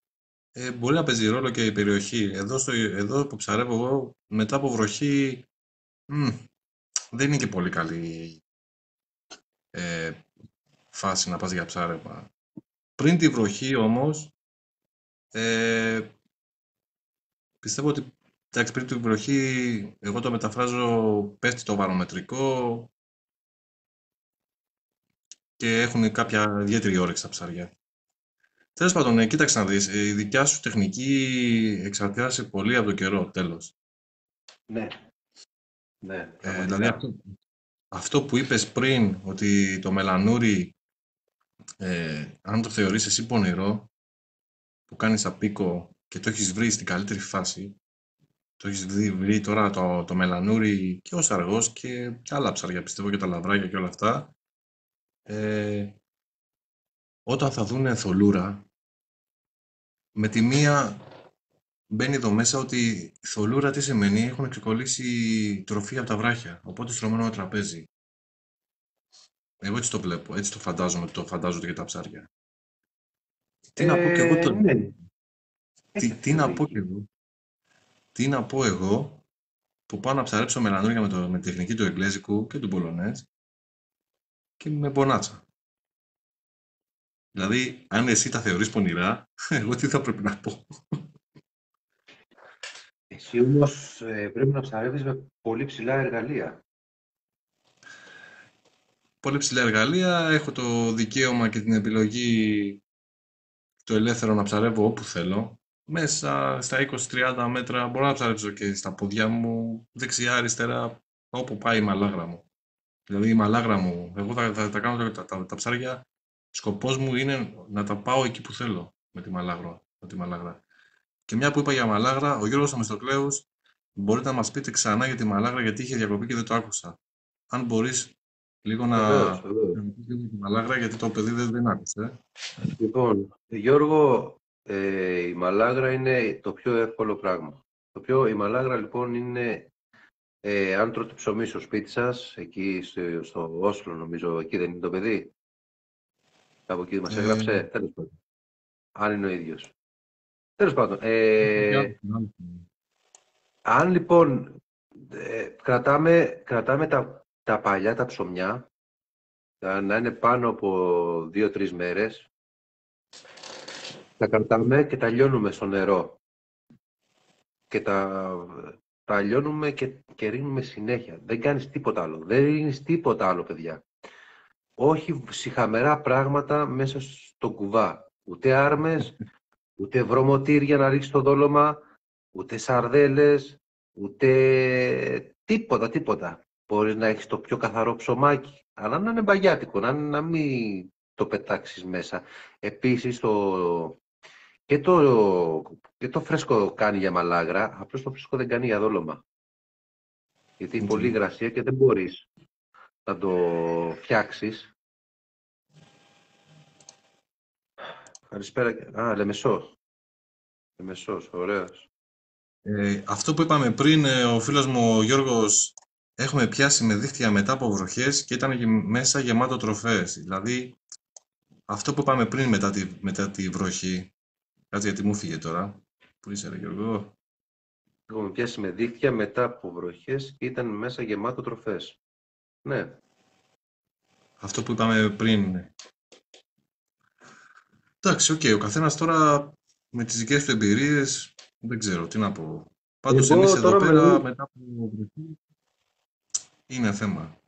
μπορεί να παίζει ρόλο και η περιοχή. Εδώ που ψαρεύω εγώ, μετά από βροχή, δεν είναι και πολύ καλή φάση να πας για ψάρεμα. Πριν τη βροχή όμως, πιστεύω ότι εντάξει, πριν τη βροχή, εγώ το μεταφράζω, πέφτει το βαρομετρικό και έχουν κάποια ιδιαίτερη όρεξη τα ψάρια. Τέλος πάντων, κοίταξε να δεις, η δικιά σου τεχνική εξαρτιάζεται πολύ από το καιρό, τέλος. Ναι. Ναι, Δηλαδή αυτό που είπες πριν, ότι το μελανούρι, αν το θεωρείς εσύ πονηρό, που κάνεις απίκο και το έχεις βρει στην καλύτερη φάση, το έχεις βρει τώρα το μελανούρι και ο σαργός και άλλα ψάρια, πιστεύω και τα λαβράκια και όλα αυτά, όταν θα δούνε θολούρα, με τη μία μπαίνει εδώ μέσα ότι θολούρα τι σημαίνει, έχουν ξεκολλήσει τροφή από τα βράχια, οπότε στρωμένο ένα τραπέζι. Εγώ έτσι το βλέπω, έτσι το φαντάζομαι, το φαντάζονται και τα ψάρια. Τι να πω κι εγώ τώρα. Ναι. Τι να πω εγώ που πάω να ψαρέψω μελανούρια με τη τεχνική του εγγλέζικου και του Πολωνές και με μπονάτσα. Δηλαδή, αν εσύ τα θεωρείς πονηρά, εγώ τι θα πρέπει να πω. Εσύ όμως πρέπει να ψαρεύεις με πολύ ψηλά εργαλεία. Πολύ ψηλά εργαλεία, έχω το δικαίωμα και την επιλογή το ελεύθερο να ψαρεύω όπου θέλω. Μέσα στα 20-30 μέτρα μπορώ να ψαρέψω και στα πόδια μου, δεξιά, αριστερά, όπου πάει η μαλάγρα μου. Δηλαδή η μαλάγρα μου, εγώ θα κάνω τα ψάρια, σκοπός μου είναι να τα πάω εκεί που θέλω με τη μαλάγρα. Και μια που είπα για μαλάγρα, ο Γιώργος Αμιστοκλέους, μπορείτε να μας πείτε ξανά για τη μαλάγρα, γιατί είχε διακοπή και δεν το άκουσα. Αν μπορείς λίγο να πεις λίγο για τη μαλάγρα, γιατί το παιδί δεν άκουσε. Λοιπόν, Γιώργο, η μαλάγρα είναι το πιο εύκολο πράγμα. Η μαλάγρα λοιπόν είναι, αν τρώτε ψωμί στο σπίτι σας, εκεί στο Όσλο νομίζω, εκεί δεν είναι το παιδί. Από εκεί μας έγραψε, τέλος πάντων. Αν είναι ο ίδιος. Τέλος πάντων, αν λοιπόν κρατάμε τα παλιά τα ψωμιά, να είναι πάνω από 2-3 μέρες, τα κρατάμε και τα λιώνουμε στο νερό. Και τα λιώνουμε και ρίνουμε συνέχεια. Δεν κάνεις τίποτα άλλο. Δεν ρίνεις τίποτα άλλο, παιδιά. Όχι σιχαμερά πράγματα μέσα στο κουβά. Ούτε άρμες, ούτε βρωμοτήρια να ρίξεις στο δόλωμα, ούτε σαρδέλες, ούτε τίποτα. Μπορείς να έχεις το πιο καθαρό ψωμάκι, αλλά να είναι μπαγιάτικο, να μην το πετάξεις μέσα. Επίσης, και το φρέσκο κάνει για μαλάγρα, απλώς το φρέσκο δεν κάνει για δόλωμα. Γιατί είναι πολύ υγρασία και δεν μπορείς να το φτιάξεις. Καλησπέρα. Λεμεσός. Λεμεσός, ωραίος. Αυτό που είπαμε πριν, ο φίλος μου ο Γιώργος, έχουμε πιάσει με δίχτυα μετά από βροχές και ήταν μέσα γεμάτο τροφές. Δηλαδή, Αυτό που είπαμε πριν μετά τη βροχή, κάτσε γιατί μου φύγε τώρα. Πού είσαι ρε Γιώργο? Έχουμε πιάσει με δίχτυα μετά από βροχές και ήταν μέσα γεμάτο τροφές. Ναι. Αυτό που είπαμε πριν. Εντάξει, οκ, ο καθένας τώρα με τις δικές του εμπειρίες, δεν ξέρω τι να πω. Πάντως εμείς Εγώ εδώ τώρα πέρα μετά από βροχή είναι θέμα.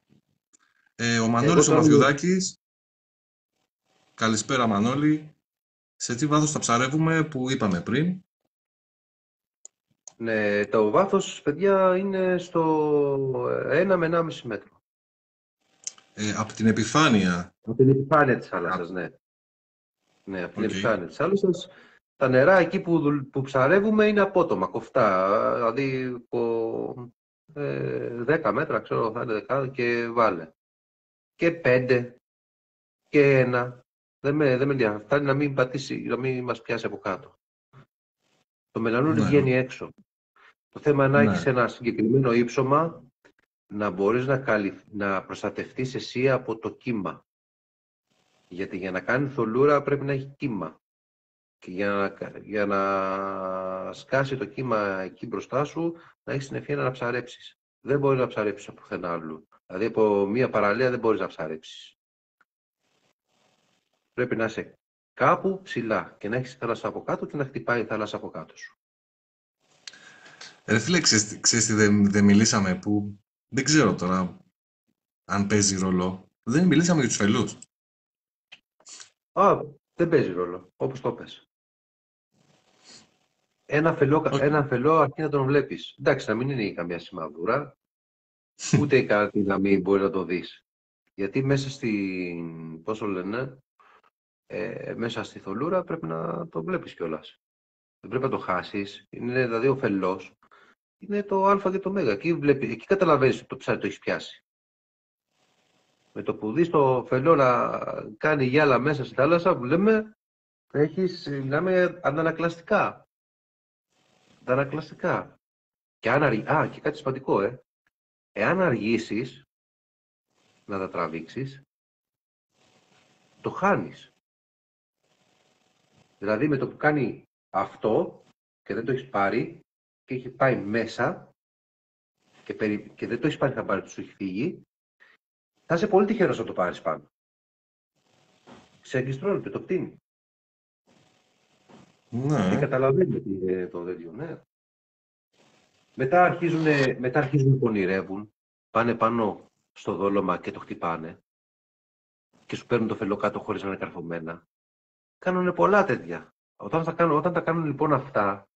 Ο εγώ Μανώλης ο τώρα Μαφιουδάκης, καλησπέρα Μανώλη. Σε τι βάθος θα ψαρεύουμε που είπαμε πριν? ναι, το βάθος, παιδιά, είναι στο 1 με 1,5 μέτρο. Από την επιφάνεια. Από την επιφάνεια της Α, θάλασσας, ναι. Ναι, από την οκ. επιφάνεια της θάλασσας. Τα νερά εκεί που ψαρεύουμε είναι απότομα, κοφτά. Δηλαδή, από 10 μέτρα, ξέρω, θα είναι 10 και βάλε. Και 5 και 1. Δεν με ενδιαφέρει. Φτάνει να μην πατήσει, να μην μας πιάσει από κάτω. Το μελανούρι Ναι, βγαίνει έξω. Το θέμα είναι να έχεις ναι. ένα συγκεκριμένο ύψωμα, να μπορείς να προστατευτείς εσύ από το κύμα. Γιατί για να κάνει θολούρα πρέπει να έχει κύμα. Και για να σκάσει το κύμα εκεί μπροστά σου, να έχεις την ευκαιρία να ψαρέψεις. Δεν μπορείς να ψαρέψεις από πουθενά αλλού. Δηλαδή από μία παραλία δεν μπορείς να ψαρέψεις. Πρέπει να είσαι κάπου ψηλά και να έχεις θάλασσα από κάτω και να χτυπάει η θάλασσα από κάτω σου. Ρε φίλε, ξέρεις τι δεν μιλήσαμε που δεν ξέρω τώρα αν παίζει ρόλο. Δεν μιλήσαμε για τους φελούς. Α, δεν παίζει ρόλο, όπως το πες. Οκ. Ένα φελό αρκεί να τον βλέπεις. Εντάξει, να μην είναι καμιά σημαδούρα, ούτε κάτι να μην μπορεί να το δεις. Γιατί μέσα στην, πώς το λένε, μέσα στη θολούρα πρέπει να το βλέπεις κιόλας. Δεν πρέπει να το χάσεις. Είναι δηλαδή ο φελός. Είναι το α και το μέγα. Εκεί καταλαβαίνεις ότι το ψάρι το έχει πιάσει. Με το που δεις το φελό να κάνει γυάλα μέσα στη θάλασσα, που λέμε, μιλάμε αντανακλαστικά. Αντανακλαστικά. Και κάτι σημαντικό, εάν αργήσεις να τα τραβήξεις, το χάνεις. Δηλαδή με το που κάνει αυτό και δεν το έχεις πάρει και έχει πάει μέσα και δεν το έχεις πάρει χαμπάρι του σου έχει φύγει, θα είσαι πολύ τυχερός να το πάρεις πάνω. Σε εγκιστρώνεται το πτήνι. Και Ναι. καταλαβαίνετε τι είναι το τέτοιο, ναι. Μετά αρχίζουν να πονηρεύουν, πάνε πάνω στο δόλωμα και το χτυπάνε και σου παίρνουν το φελό κάτω χωρίς να είναι καρφωμένα. Κάνουν πολλά τέτοια. Όταν τα κάνουν λοιπόν αυτά,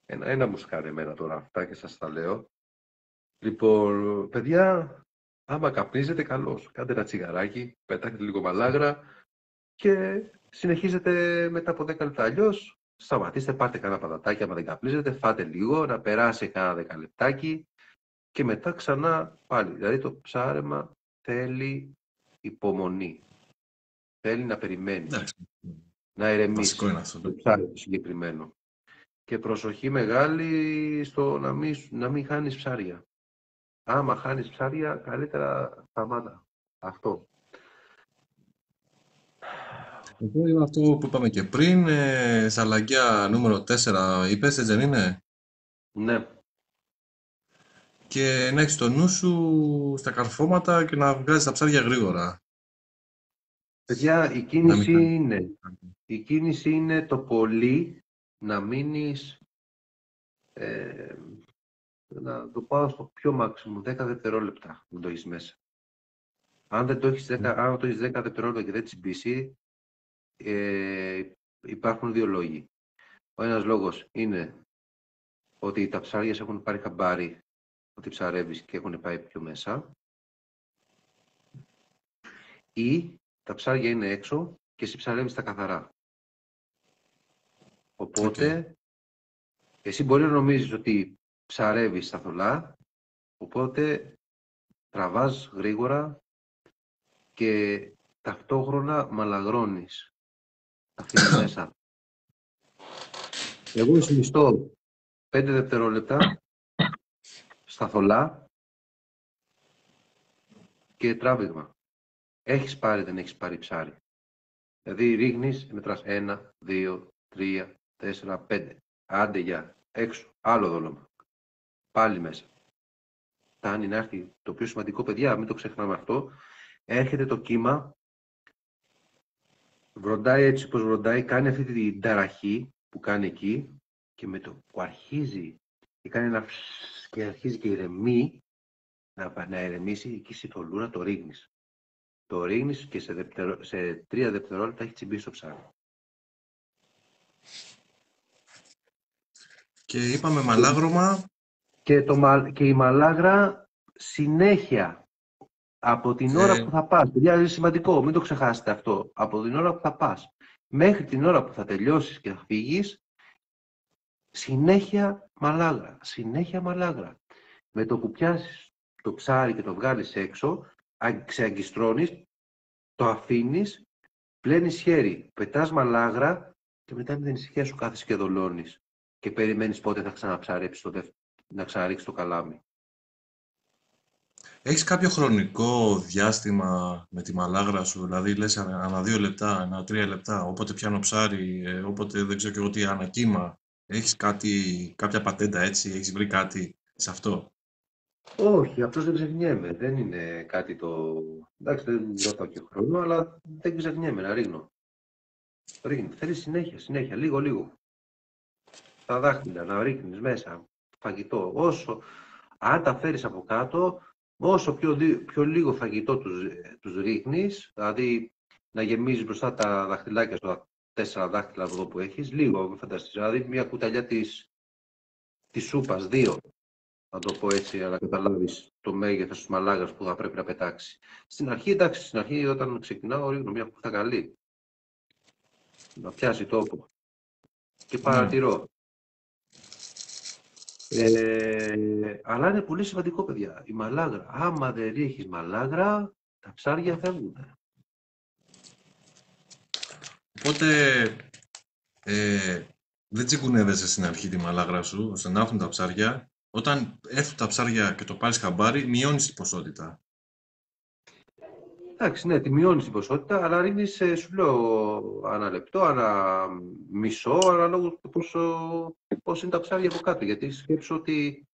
ένα μου σκάνε εμένα τώρα αυτά και σας τα λέω. Λοιπόν, παιδιά, άμα καπνίζετε, καλώς. Κάντε ένα τσιγαράκι, πετάξτε λίγο μαλάγρα και συνεχίζετε μετά από 10 λεπτά. Αλλιώς, σταματήστε, πάρτε κανένα πατατάκι, άμα δεν καπνίζετε, φάτε λίγο, να περάσει κανένα 10 λεπτάκι και μετά ξανά πάλι. Δηλαδή το ψάρεμα θέλει υπομονή. Θέλει να περιμένεις, Εντάξει. να Βασικό είναι ηρεμήσει αυτό. το ψάρι το συγκεκριμένο. Και προσοχή μεγάλη στο να μην χάνεις ψάρια. Άμα χάνεις ψάρια, καλύτερα σταμάτα. Αυτό. Εγώ είναι αυτό που είπαμε και πριν, σαλαγκιά νούμερο 4 είπες, έτσι δεν είναι? Ναι. Και να έχεις το νου σου στα καρφώματα και να βγάζεις τα ψάρια γρήγορα. Παιδιά, Να μην χάνεις. η κίνηση είναι το πολύ να μείνεις, ε, να το πάω στο πιο μάξιμο, 10 δευτερόλεπτα να το έχεις μέσα. Αν δεν το έχεις 10, αν το έχεις 10 δευτερόλεπτα και δεν τσιμπήσει, υπάρχουν δύο λόγοι. Ο ένας λόγος είναι ότι τα ψάρια σε έχουν πάρει χαμπάρι ότι ψαρεύεις και έχουν πάει πιο μέσα, ή τα ψάρια είναι έξω και εσύ ψαρεύεις τα καθαρά. Οπότε, εσύ μπορεί να νομίζεις ότι ψαρεύεις στα θολά, οπότε τραβάς γρήγορα και ταυτόχρονα μαλαγρώνεις. Τα αφήνεις μέσα. Εγώ συνιστώ 5 δευτερόλεπτα στα θολά και τράβηγμα. Έχεις πάρει, δεν έχεις πάρει ψάρι. Δηλαδή ρίχνεις, μετράς 1, 2, 3, 4, 5. Άντε για έξω, άλλο δόλωμα. Πάλι μέσα. Φτάνει να έρθει το πιο σημαντικό, παιδιά, μην το ξεχνάμε αυτό. Έρχεται το κύμα, βροντάει έτσι πως βροντάει, κάνει αυτή την ταραχή που κάνει εκεί και με το που αρχίζει και κάνει ένα και αρχίζει και ηρεμεί, να ηρεμήσει, εκεί στη θολούρα το ρίχνεις. Το ρίχνεις και σε 3 δευτερόλεπτα έχει τσιμπήσει το ψάρι. Και είπαμε μαλάγρωμα. Και η μαλάγρα συνέχεια. Από την ώρα που θα πας, παιδιά, είναι σημαντικό, μην το ξεχάσετε αυτό. Από την ώρα που θα πας, μέχρι την ώρα που θα τελειώσεις και θα φύγεις, συνέχεια μαλάγρα, συνέχεια μαλάγρα. Με το που πιάσεις το ψάρι και το βγάλεις έξω, ξεαγκιστρώνεις, το αφήνεις, πλένεις χέρι, πετάς μαλάγρα και μετά με την ησυχία σου κάθεσαι και δολώνεις και περιμένεις πότε θα ξαναψαρέψεις να ξαναρίξεις το καλάμι. Έχεις κάποιο χρονικό διάστημα με τη μαλάγρα σου, δηλαδή λες ανά 2 λεπτά, ανά 3 λεπτά, όποτε πιάνω ψάρι, όποτε δεν ξέρω και εγώ τι, ανά κύμα. Έχεις κάποια πατέντα έτσι, έχεις βρει κάτι σε αυτό? Όχι, απλώς δεν ξεχνιέμαι. Δεν είναι κάτι το... Εντάξει, δεν ρωτάω και χρόνο, αλλά δεν ξεχνιέμαι να ρίχνω. Ρίχνει. Θέλει συνέχεια, συνέχεια, λίγο-λίγο. Τα δάχτυλα, να ρίχνεις μέσα φαγητό. Αν τα φέρεις από κάτω, όσο πιο λίγο φαγητό τους ρίχνεις, δηλαδή να γεμίζεις μπροστά τα δαχτυλάκια σου, τα 4 δάχτυλα εδώ που έχεις, λίγο, μην φανταστείς. Δηλαδή μια κουταλιά της σούπας, 2. Να το πω έτσι, για να καταλάβεις το μέγεθος της μαλάγρας που θα πρέπει να πετάξει. Στην αρχή, εντάξει, στην αρχή όταν ξεκινάω, ρίχνω μια κούφτα καλή. Να πιάσει τόπο. Και παρατηρώ. Αλλά είναι πολύ σημαντικό, παιδιά, η μαλάγρα. Άμα δεν ρίχνεις μαλάγρα, τα ψάρια φεύγουν. Οπότε δεν τσιγκουνεύεσαι στην αρχή τη μαλάγρα σου, ώστε να έρθουν τα ψάρια. Όταν έρθουν τα ψάρια και το πάρεις χαμπάρι, μειώνεις την ποσότητα. Εντάξει, ναι, τη μειώνεις την ποσότητα, αλλά ρίχνεις, σου λέω, ανά λεπτό, ανά μισό, ανάλογα το πώς είναι τα ψάρια από κάτω. Γιατί σκέψου ότι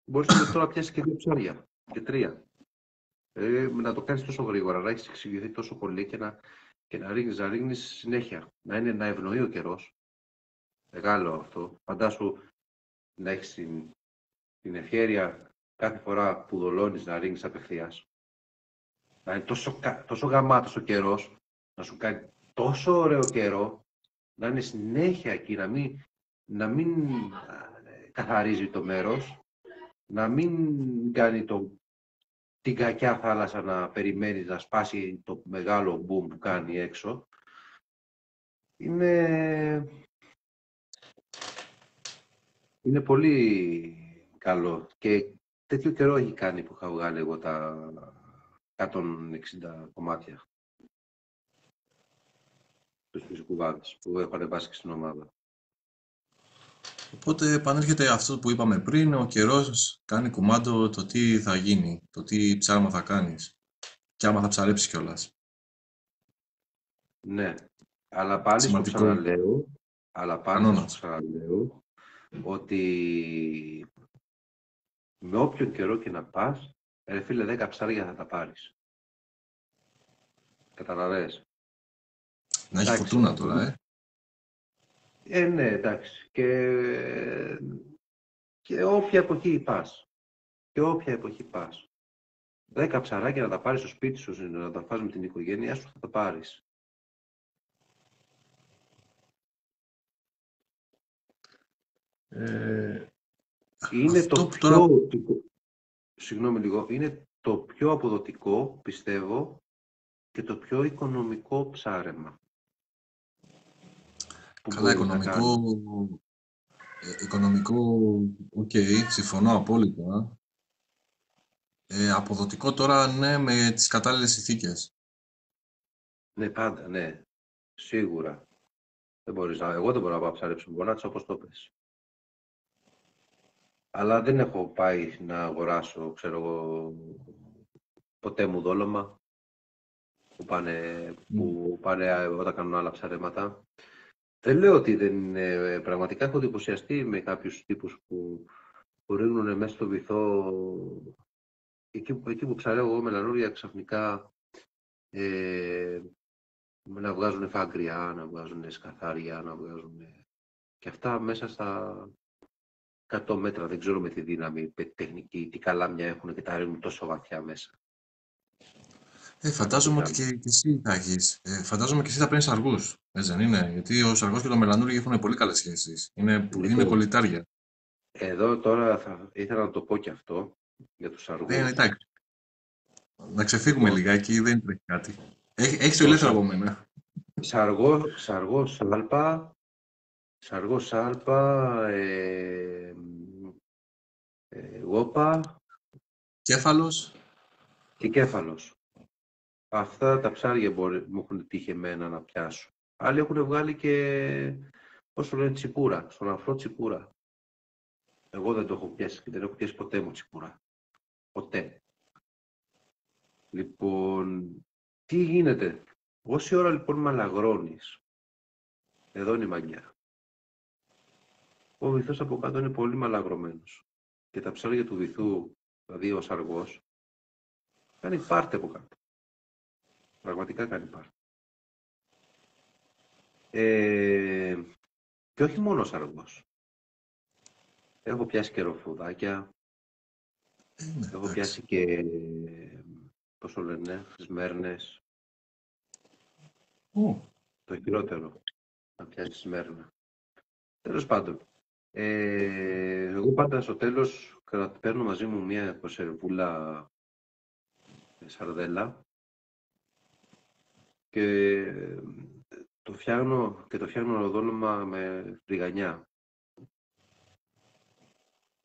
μπορείς το λεπτό να πιάσεις και 2 ψάρια και 3. Να το κάνεις τόσο γρήγορα, να έχεις εξηγηθεί τόσο πολύ και να ρίχνεις συνέχεια. Να ευνοεί ο καιρός. Μεγάλο αυτό. Φαντάσου να έχεις την ευχέρεια κάθε φορά που δολώνεις να ρίχνεις απευθείας. Να είναι τόσο γαμάτος ο καιρός, να σου κάνει τόσο ωραίο καιρό, να είναι συνέχεια εκεί, να μην καθαρίζει το μέρος, να μην κάνει την κακιά θάλασσα να περιμένεις να σπάσει το μεγάλο μπουμ που κάνει έξω. Είναι πολύ καλό και τέτοιο καιρό έχει κάνει που είχα βγάλει εγώ τα 160 κομμάτια τους φυσικουβάδες που έχω ανεβάσει και στην ομάδα. Οπότε επανέρχεται αυτό που είπαμε πριν, ο καιρός κάνει κουμάντο το τι θα γίνει, το τι ψάρμα θα κάνεις και άμα θα ψαρέψεις κιόλας. Ναι, αλλά πάλι σου ξαναλέω, ότι με όποιο καιρό και να πας, ρε φίλε, 10 ψάρια θα τα πάρεις. Καταλαβες. Να έχει φουρτούνα τώρα, Ναι, εντάξει. Και όποια εποχή πας. 10 ψαράκια να τα πάρεις στο σπίτι σου, να τα φας με την οικογένειά σου, θα τα πάρεις. Είναι το πιο... Συγγνώμη λίγο. Είναι το πιο αποδοτικό, πιστεύω, και το πιο οικονομικό ψάρεμα. Καλά, οικονομικό, οκ, συμφωνώ απόλυτα. Αποδοτικό τώρα, ναι, με τις κατάλληλες συνθήκες. Ναι, πάντα, ναι. Σίγουρα. Εγώ δεν μπορώ να πάω ψαρέψω μπονάτσα όπως το πες. Αλλά δεν έχω πάει να αγοράσω, ξέρω εγώ, ποτέ μου δόλωμα. που πάνε όταν κάνουν άλλα ψαρέματα. Δεν λέω ότι δεν είναι. Πραγματικά έχω εντυπωσιαστεί με κάποιους τύπους που ρίχνουν μέσα στο βυθό. Εκεί που ψαρεύω εγώ με λανούρια ξαφνικά να βγάζουν φάγκρια, να βγάζουν σκαθάρια, να βγάζουν. Και αυτά μέσα στα 100 μέτρα, δεν ξέρω με τη δύναμη, με τη τεχνική, τι καλάμια έχουν και τα ρίχνουν τόσο βαθιά μέσα. Φαντάζομαι ότι και εσύ θα έχεις. Φαντάζομαι και εσύ θα παίρνεις αργούς. Έτσι δεν είναι? Γιατί ο Σαργός και το μελανούρι έχουν πολύ καλές σχέσεις. Είναι Λοιπόν, κολλητάρια. εδώ τώρα θα ήθελα να το πω και αυτό για τους αργούς. Εντάξει. Να ξεφύγουμε Λοιπόν, λιγάκι, δεν υπάρχει κάτι. Έχεις το ελεύθερο από μένα. Σαργό σάλπα, γόπα Κέφαλος. και κέφαλος. Αυτά τα ψάρια μου έχουν τύχει εμένα να πιάσω. Άλλοι έχουν βγάλει και, πώς το λένε, τσιπούρα, στον αφρό τσιπούρα. Εγώ δεν το έχω πιάσει και δεν έχω πιάσει ποτέ μου τσιπούρα. Ποτέ. Λοιπόν, τι γίνεται. Όση ώρα λοιπόν μαλαγρώνεις, εδώ είναι η μαγιά. Ο βυθός από κάτω είναι πολύ μαλαγρωμένος. Και τα ψάρια του βυθού, δηλαδή ο σαργός, κάνει πάρτι από κάτω. Πραγματικά κάνει πάρτι. Και όχι μόνο ο σαργός. Έχω πιάσει και ροφουδάκια. Έχω πιάσει και, πώς το λένε, σμέρνες. Το χειρότερο, να πιάσει σμέρνα. Τέλος πάντων, εγώ πάντα στο τέλος παίρνω μαζί μου μια κονσερβούλα σαρδέλα και το φτιάχνω οδόνομα με φρυγανιά.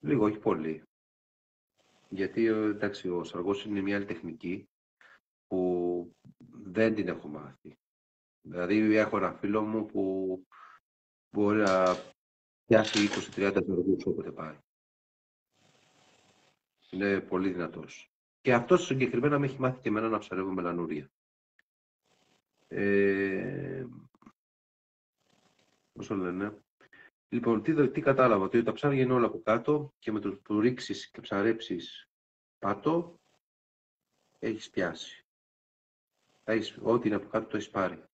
Λίγο, όχι πολύ. Γιατί εντάξει, ο σαργός είναι μια άλλη τεχνική που δεν την έχω μάθει. Δηλαδή έχω ένα φίλο μου που μπορεί να πιάσει 20-30 σαργούς όποτε πάει. Είναι πολύ δυνατός. Και αυτός συγκεκριμένα με έχει μάθει και εμένα να ψαρεύω με λανούρια. Πώς το λένε. Λοιπόν, τι κατάλαβα, ότι τα ψάρια είναι όλα από κάτω και με το που ρίξεις και ψαρέψεις πάτο, έχεις πιάσει. Ό,τι είναι από κάτω το έχεις πάρει.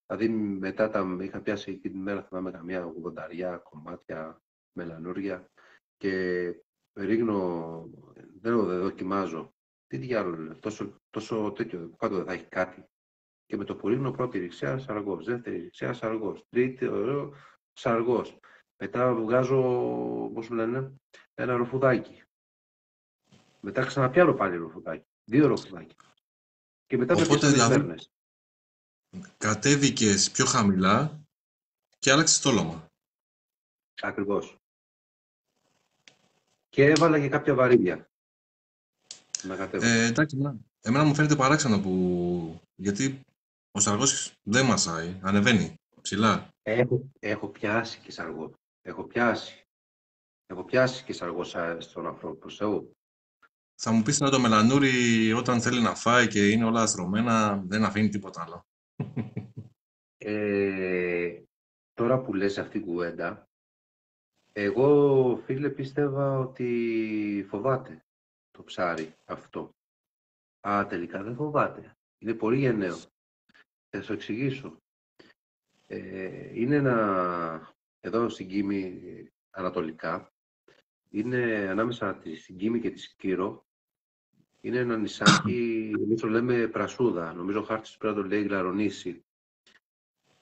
Δηλαδή μετά είχα πιάσει εκεί την μέρα, θυμάμαι καμιά 80 κομμάτια με λανούρια και ρίχνω, δεν δοκιμάζω. Τι διάλογο, τόσο τέτοιο, από κάτω δεν θα έχει κάτι. Και με το που ρίχνω πρώτη ριξιά, σαργός, δεύτερη ριξιά, σαργός, τρίτη, σαργός. Μετά βγάζω, πώς λένε, ένα ροφουδάκι. Μετά ξαναπιάνω πάλι ροφουδάκι, 2 ροφουδάκια. Και μετά με πιάσανε σμέρνες. Κατέβηκες πιο χαμηλά και άλλαξες το όλωμα. Ακριβώς. Και έβαλα και κάποια βαρύδια. Εντάξει, εμένα μου φαίνεται παράξενο γιατί ο σαργός δεν μασάει, ανεβαίνει ψηλά. Έχω πιάσει και σαργό. Έχω πιάσει και σαργό στον αφρό, προς Θεού. Θα μου πεις το μελανούρι όταν θέλει να φάει και είναι όλα αστρωμένα, δεν αφήνει τίποτα άλλο. Τώρα που λες αυτή την κουβέντα, εγώ, φίλε, πίστευα ότι φοβάται το ψάρι αυτό. Τελικά δεν φοβάται. Είναι πολύ γενναίο. Θα σου εξηγήσω. Είναι εδώ στην Κίμη, ανατολικά, είναι ανάμεσα στην Κίμη και τη Σκύρο, είναι ένα νησάκι, εμείς το λέμε Πρασούδα, νομίζω ο χάρτης πρέπει να το λέει Γλαρονήσι.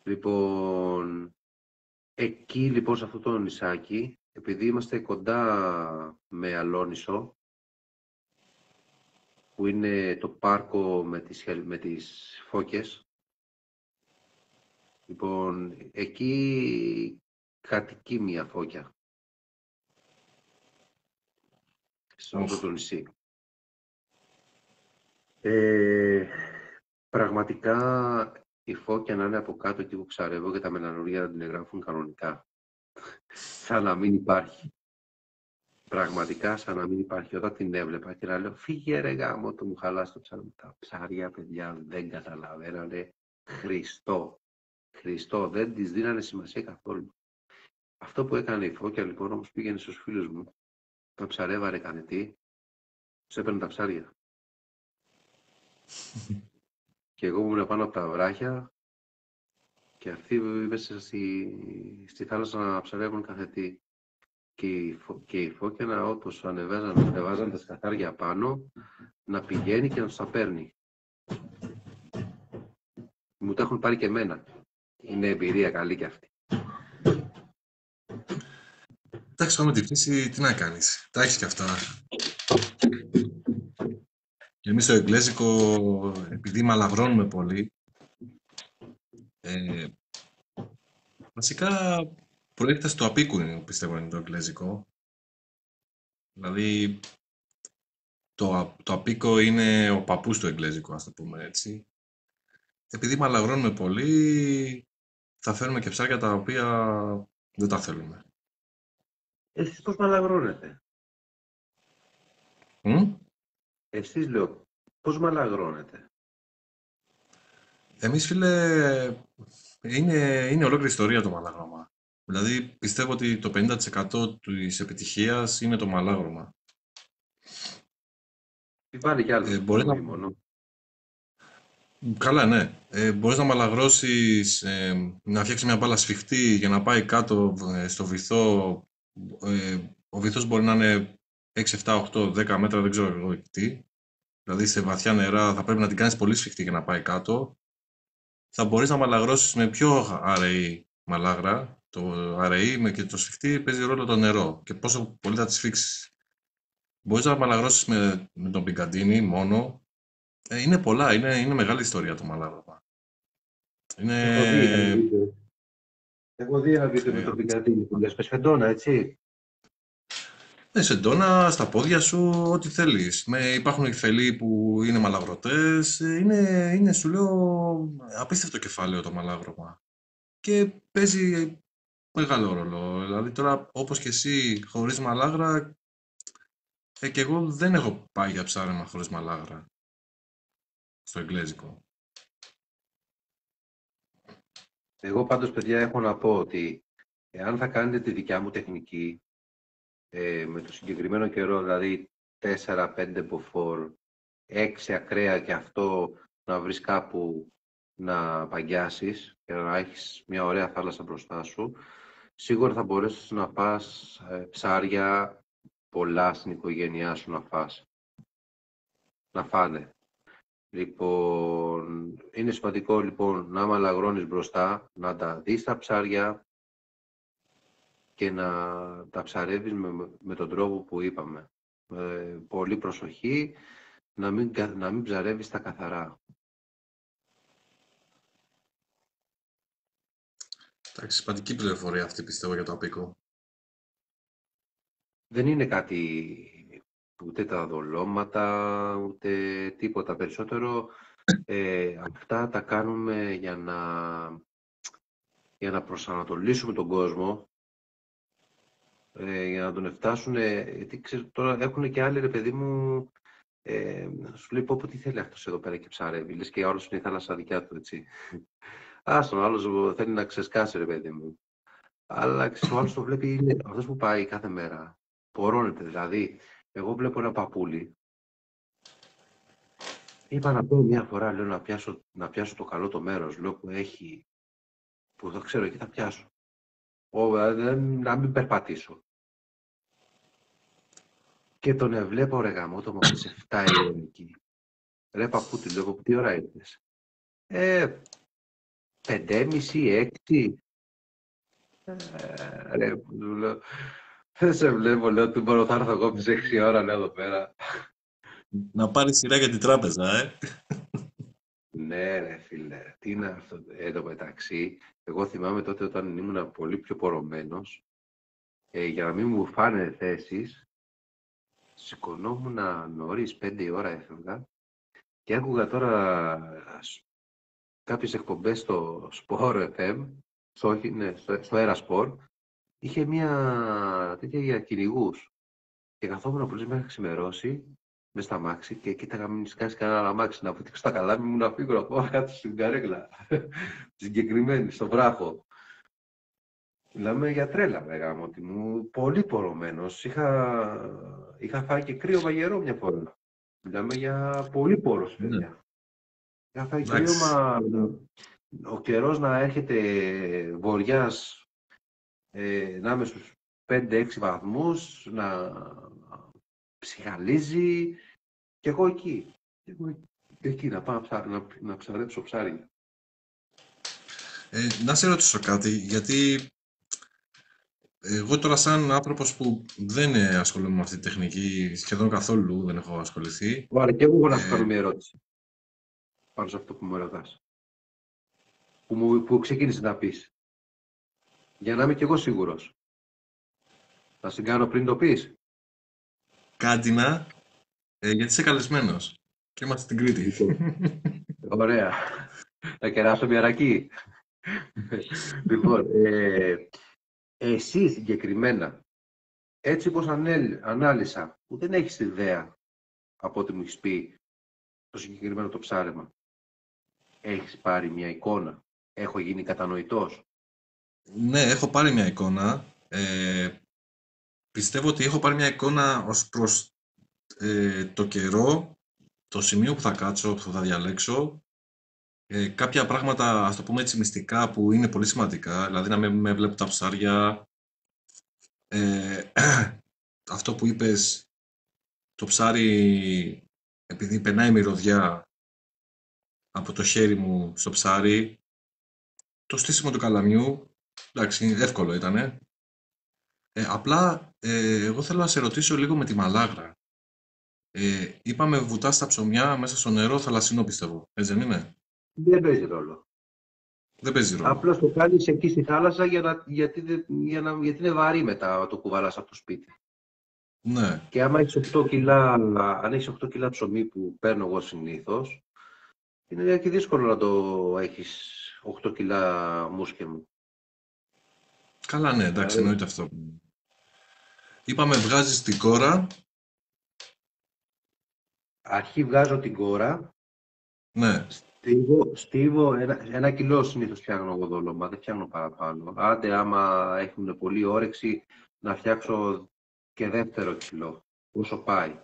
Λοιπόν, εκεί λοιπόν σε αυτό το νησάκι, επειδή είμαστε κοντά με Αλόνισο, που είναι το πάρκο με τις φώκες, λοιπόν, εκεί κατοικεί μια φώκια. Σε αυτό το νησί. Πραγματικά η φώκια να είναι από κάτω εκεί που ψαρεύω και τα μελανούρια να την εγγράφουν κανονικά. Σαν να μην υπάρχει. πραγματικά σαν να μην υπάρχει. Όταν την έβλεπα και να λέω φύγε ρε γάμο, το μου χαλάσει το ψάρι. Τα ψάρια, παιδιά, δεν καταλαβαίνανε Χριστό, δεν τις δίνανε σημασία καθόλου. Αυτό που έκανε η Φώκια λοιπόν, όμως πήγαινε στους φίλους μου, τα ψαρεύαρε, έκανε τι, τους έπαιρνε τα ψάρια. Και εγώ ήμουν πάνω από τα βράχια και αυτοί μέσα στη θάλασσα να ψαρεύουν κάθε τι. Και η Φώκια όπως ανεβάζαν τα σκαθάρια πάνω, να πηγαίνει και να τους τα παίρνει. Μου τα έχουν πάρει και εμένα. Είναι εμπειρία καλή κι αυτή. Εντάξει, πάμε τη φύση, τι να κάνεις. Τα έχεις κι αυτά. Και εμείς στο εγγλέζικο, επειδή μαλαγρώνουμε πολύ, βασικά προέρχεται στο απίκου, πιστεύω, είναι το εγγλέζικο. Δηλαδή, το απίκο είναι ο παππούς του εγγλέζικου, ας το πούμε έτσι. Επειδή μαλαγρώνουμε πολύ, θα φέρουμε και ψάρια τα οποία δεν τα θέλουμε. Εσείς πώς μαλαγρώνετε? Εσείς λέω, πώς μαλαγρώνετε? Εμείς, φίλε, είναι ολόκληρη ιστορία το μαλάγρωμα. Δηλαδή, πιστεύω ότι το 50% της επιτυχίας είναι το μαλάγρωμα. Βάλει κι άλλο Μπορείς να... μόνο. Καλά, ναι. Μπορείς να μαλαγρώσεις, να φτιάξεις μια μπάλα σφιχτή για να πάει κάτω στο βυθό. Ο βυθός μπορεί να είναι 6, 7, 8, 10 μέτρα, δεν ξέρω εγώ τι. Δηλαδή, σε βαθιά νερά θα πρέπει να την κάνεις πολύ σφιχτή για να πάει κάτω. Θα μπορείς να μαλαγρώσεις με πιο αραιή μαλάγρα. Το αραιή και το σφιχτή παίζει ρόλο το νερό και πόσο πολύ θα τη σφίξεις. Μπορείς να μαλαγρώσεις με τον πικαντίνι μόνο. Είναι πολλά, είναι μεγάλη ιστορία το μαλάγρωμα. Έχω δει ένα βίντεο με τον πικαντίνι που λες πεσφεντόνα, έτσι. Σεντόνα, στα πόδια σου, ό,τι θέλεις. Υπάρχουν υφελοί που είναι μαλαγρωτές. Είναι, σου λέω, απίστευτο κεφάλαιο το μαλάγρωμα. Και παίζει μεγάλο ρόλο. Δηλαδή τώρα, όπως και εσύ, χωρίς μαλάγρα, και εγώ δεν έχω πάει για ψάρεμα χωρίς μαλάγρα. Στο εγγλέζικο. Εγώ πάντως, παιδιά, έχω να πω ότι εάν θα κάνετε τη δικιά μου τεχνική, με το συγκεκριμένο καιρό, δηλαδή 4-5 μποφόρ, 6 ακραία και αυτό να βρεις κάπου να παγιάσεις και να έχεις μια ωραία θάλασσα μπροστά σου, σίγουρα θα μπορέσεις να φας ψάρια πολλά στην οικογένειά σου να φας. Να φάνε. Λοιπόν, είναι σημαντικό λοιπόν να μαλαγρώνεις μπροστά, να τα δεις τα ψάρια και να τα ψαρεύεις με τον τρόπο που είπαμε. Πολύ προσοχή, να μην ψαρεύεις τα καθαρά. Εντάξει, σημαντική πληροφορία αυτή, πιστεύω, για το απίκο. Δεν είναι κάτι ούτε τα δολώματα, ούτε τίποτα. Περισσότερο αυτά τα κάνουμε για να προσανατολίσουμε τον κόσμο, για να τον φτάσουν. Γιατί ξέρεις, τώρα έχουν και άλλοι, ρε παιδί μου, σου λέει πω τι θέλει αυτός εδώ πέρα και ψαρεύει. Λες και όλος είναι η θάλασσα δικιά του, έτσι. Άστον, άλλος θέλει να ξεσκάσει, ρε παιδί μου. Αλλά ξέρεις, ο άλλος το βλέπει, είναι αυτός που πάει κάθε μέρα. Πορώνεται, δηλαδή. Εγώ βλέπω ένα παππούλι. Είπα να πω μια φορά, λέω, να πιάσω το καλό το μέρος, λέω, που έχει, που το ξέρω, εκεί θα πιάσω. Να μην περπατήσω. Και τον βλέπω, ρε γαμώτο, από τις 7 η ώρα εκεί. Ρε παππούτη, λέω, τι ώρα ήρθες? 5:30, 6. Ρε, λέω, δεν σε βλέπω, λέω, τι μπορώ, θα έρθω εγώ από τις 6 ώρα, λέω, εδώ πέρα. Να πάρει σειρά για την τράπεζα, Ναι, ρε φίλε, τι είναι αυτό εδώ μεταξύ? Εγώ θυμάμαι τότε όταν ήμουν πολύ πιο πορωμένος, για να μην μου φάνε θέσεις, σηκωνόμουν νωρίς, 5 η ώρα έφευγα και άκουγα τώρα κάποιες εκπομπές στο Sport FM, στο Era Sport, είχε μια τέτοια για κυνηγούς. Και καθόμουν πολύ μέχρι ξημερώσει, μες στα αμάξι και κοίταγα μην σκάσει κανένα αμάξι να βουτήξω στα καλάμι μου να φύγω να πάω κάτω στην καρέκλα. Συγκεκριμένη, στο βράχο. Μιλάμε για τρέλα, λέγαμε ότι μου πολύ πορωμένος. Είχα φάει και κρύο βαγερό μια φορά. Μιλάμε για πολύ πόρος, Ναι. παιδιά. Είχα φάει Εντάξει. κρύωμα, ο καιρός να έρχεται βοριάς, να είμαι στους 5-6 βαθμούς, να ψυχαλίζει και εγώ εκεί. Εκεί να πάω να ψαρέψω ψάρι. Να σε ρωτήσω κάτι, γιατί εγώ τώρα σαν άνθρωπος που δεν ασχολούμαι με αυτή τη τεχνική, σχεδόν καθόλου δεν έχω ασχοληθεί. Άρα και εγώ να σου κάνω μια ερώτηση πάνω σε αυτό που μου ρωτάς. Που ξεκίνησε να πεις. Για να είμαι κι εγώ σίγουρος. Θα στην κάνω πριν το πεις. Κάντινα, γιατί είσαι καλεσμένος και είμαστε στην Κρήτη. Ωραία. Θα κεράσω μια ρακή. Λοιπόν, εσύ συγκεκριμένα, έτσι όπως ανάλυσα, που δεν έχεις ιδέα από ό,τι μου έχεις πει το συγκεκριμένο το ψάρεμα, έχεις πάρει μια εικόνα, έχω γίνει κατανοητός. Ναι, έχω πάρει μια εικόνα. Πιστεύω ότι έχω πάρει μια εικόνα ως προς το καιρό, το σημείο που θα κάτσω, που θα διαλέξω, κάποια πράγματα, ας το πούμε έτσι, μυστικά που είναι πολύ σημαντικά, δηλαδή να με βλέπουν τα ψάρια, αυτό που είπες, το ψάρι, επειδή περνάει μυρωδιά από το χέρι μου στο ψάρι, το στήσιμο του καλαμιού, εντάξει, εύκολο ήτανε. Απλά, εγώ θέλω να σε ρωτήσω λίγο με τη μαλάγρα. Είπαμε βουτάς τα ψωμιά μέσα στο νερό θαλασσινό, πιστεύω. Έτσι δεν είναι? Δεν παίζει ρόλο. Δεν παίζει ρόλο. Απλώς το κάνεις εκεί στη θάλασσα γιατί είναι βαρύ μετά το κουβαλάς από το σπίτι. Ναι. Και άμα έχεις 8 κιλά, αν έχεις 8 κιλά ψωμί που παίρνω εγώ συνήθως, είναι και δύσκολο να το έχεις 8 κιλά μουσκε μου. Καλά, ναι, εντάξει, εννοείται αυτό. Είπαμε βγάζεις την κόρα. Αρχή βγάζω την κόρα. Ναι. Στίβω 1 κιλό συνήθως φτιάχνω εγώ δόλωμα, δεν φτιάχνω παραπάνω. Άντε άμα έχουν πολύ όρεξη να φτιάξω και δεύτερο κιλό, όσο πάει.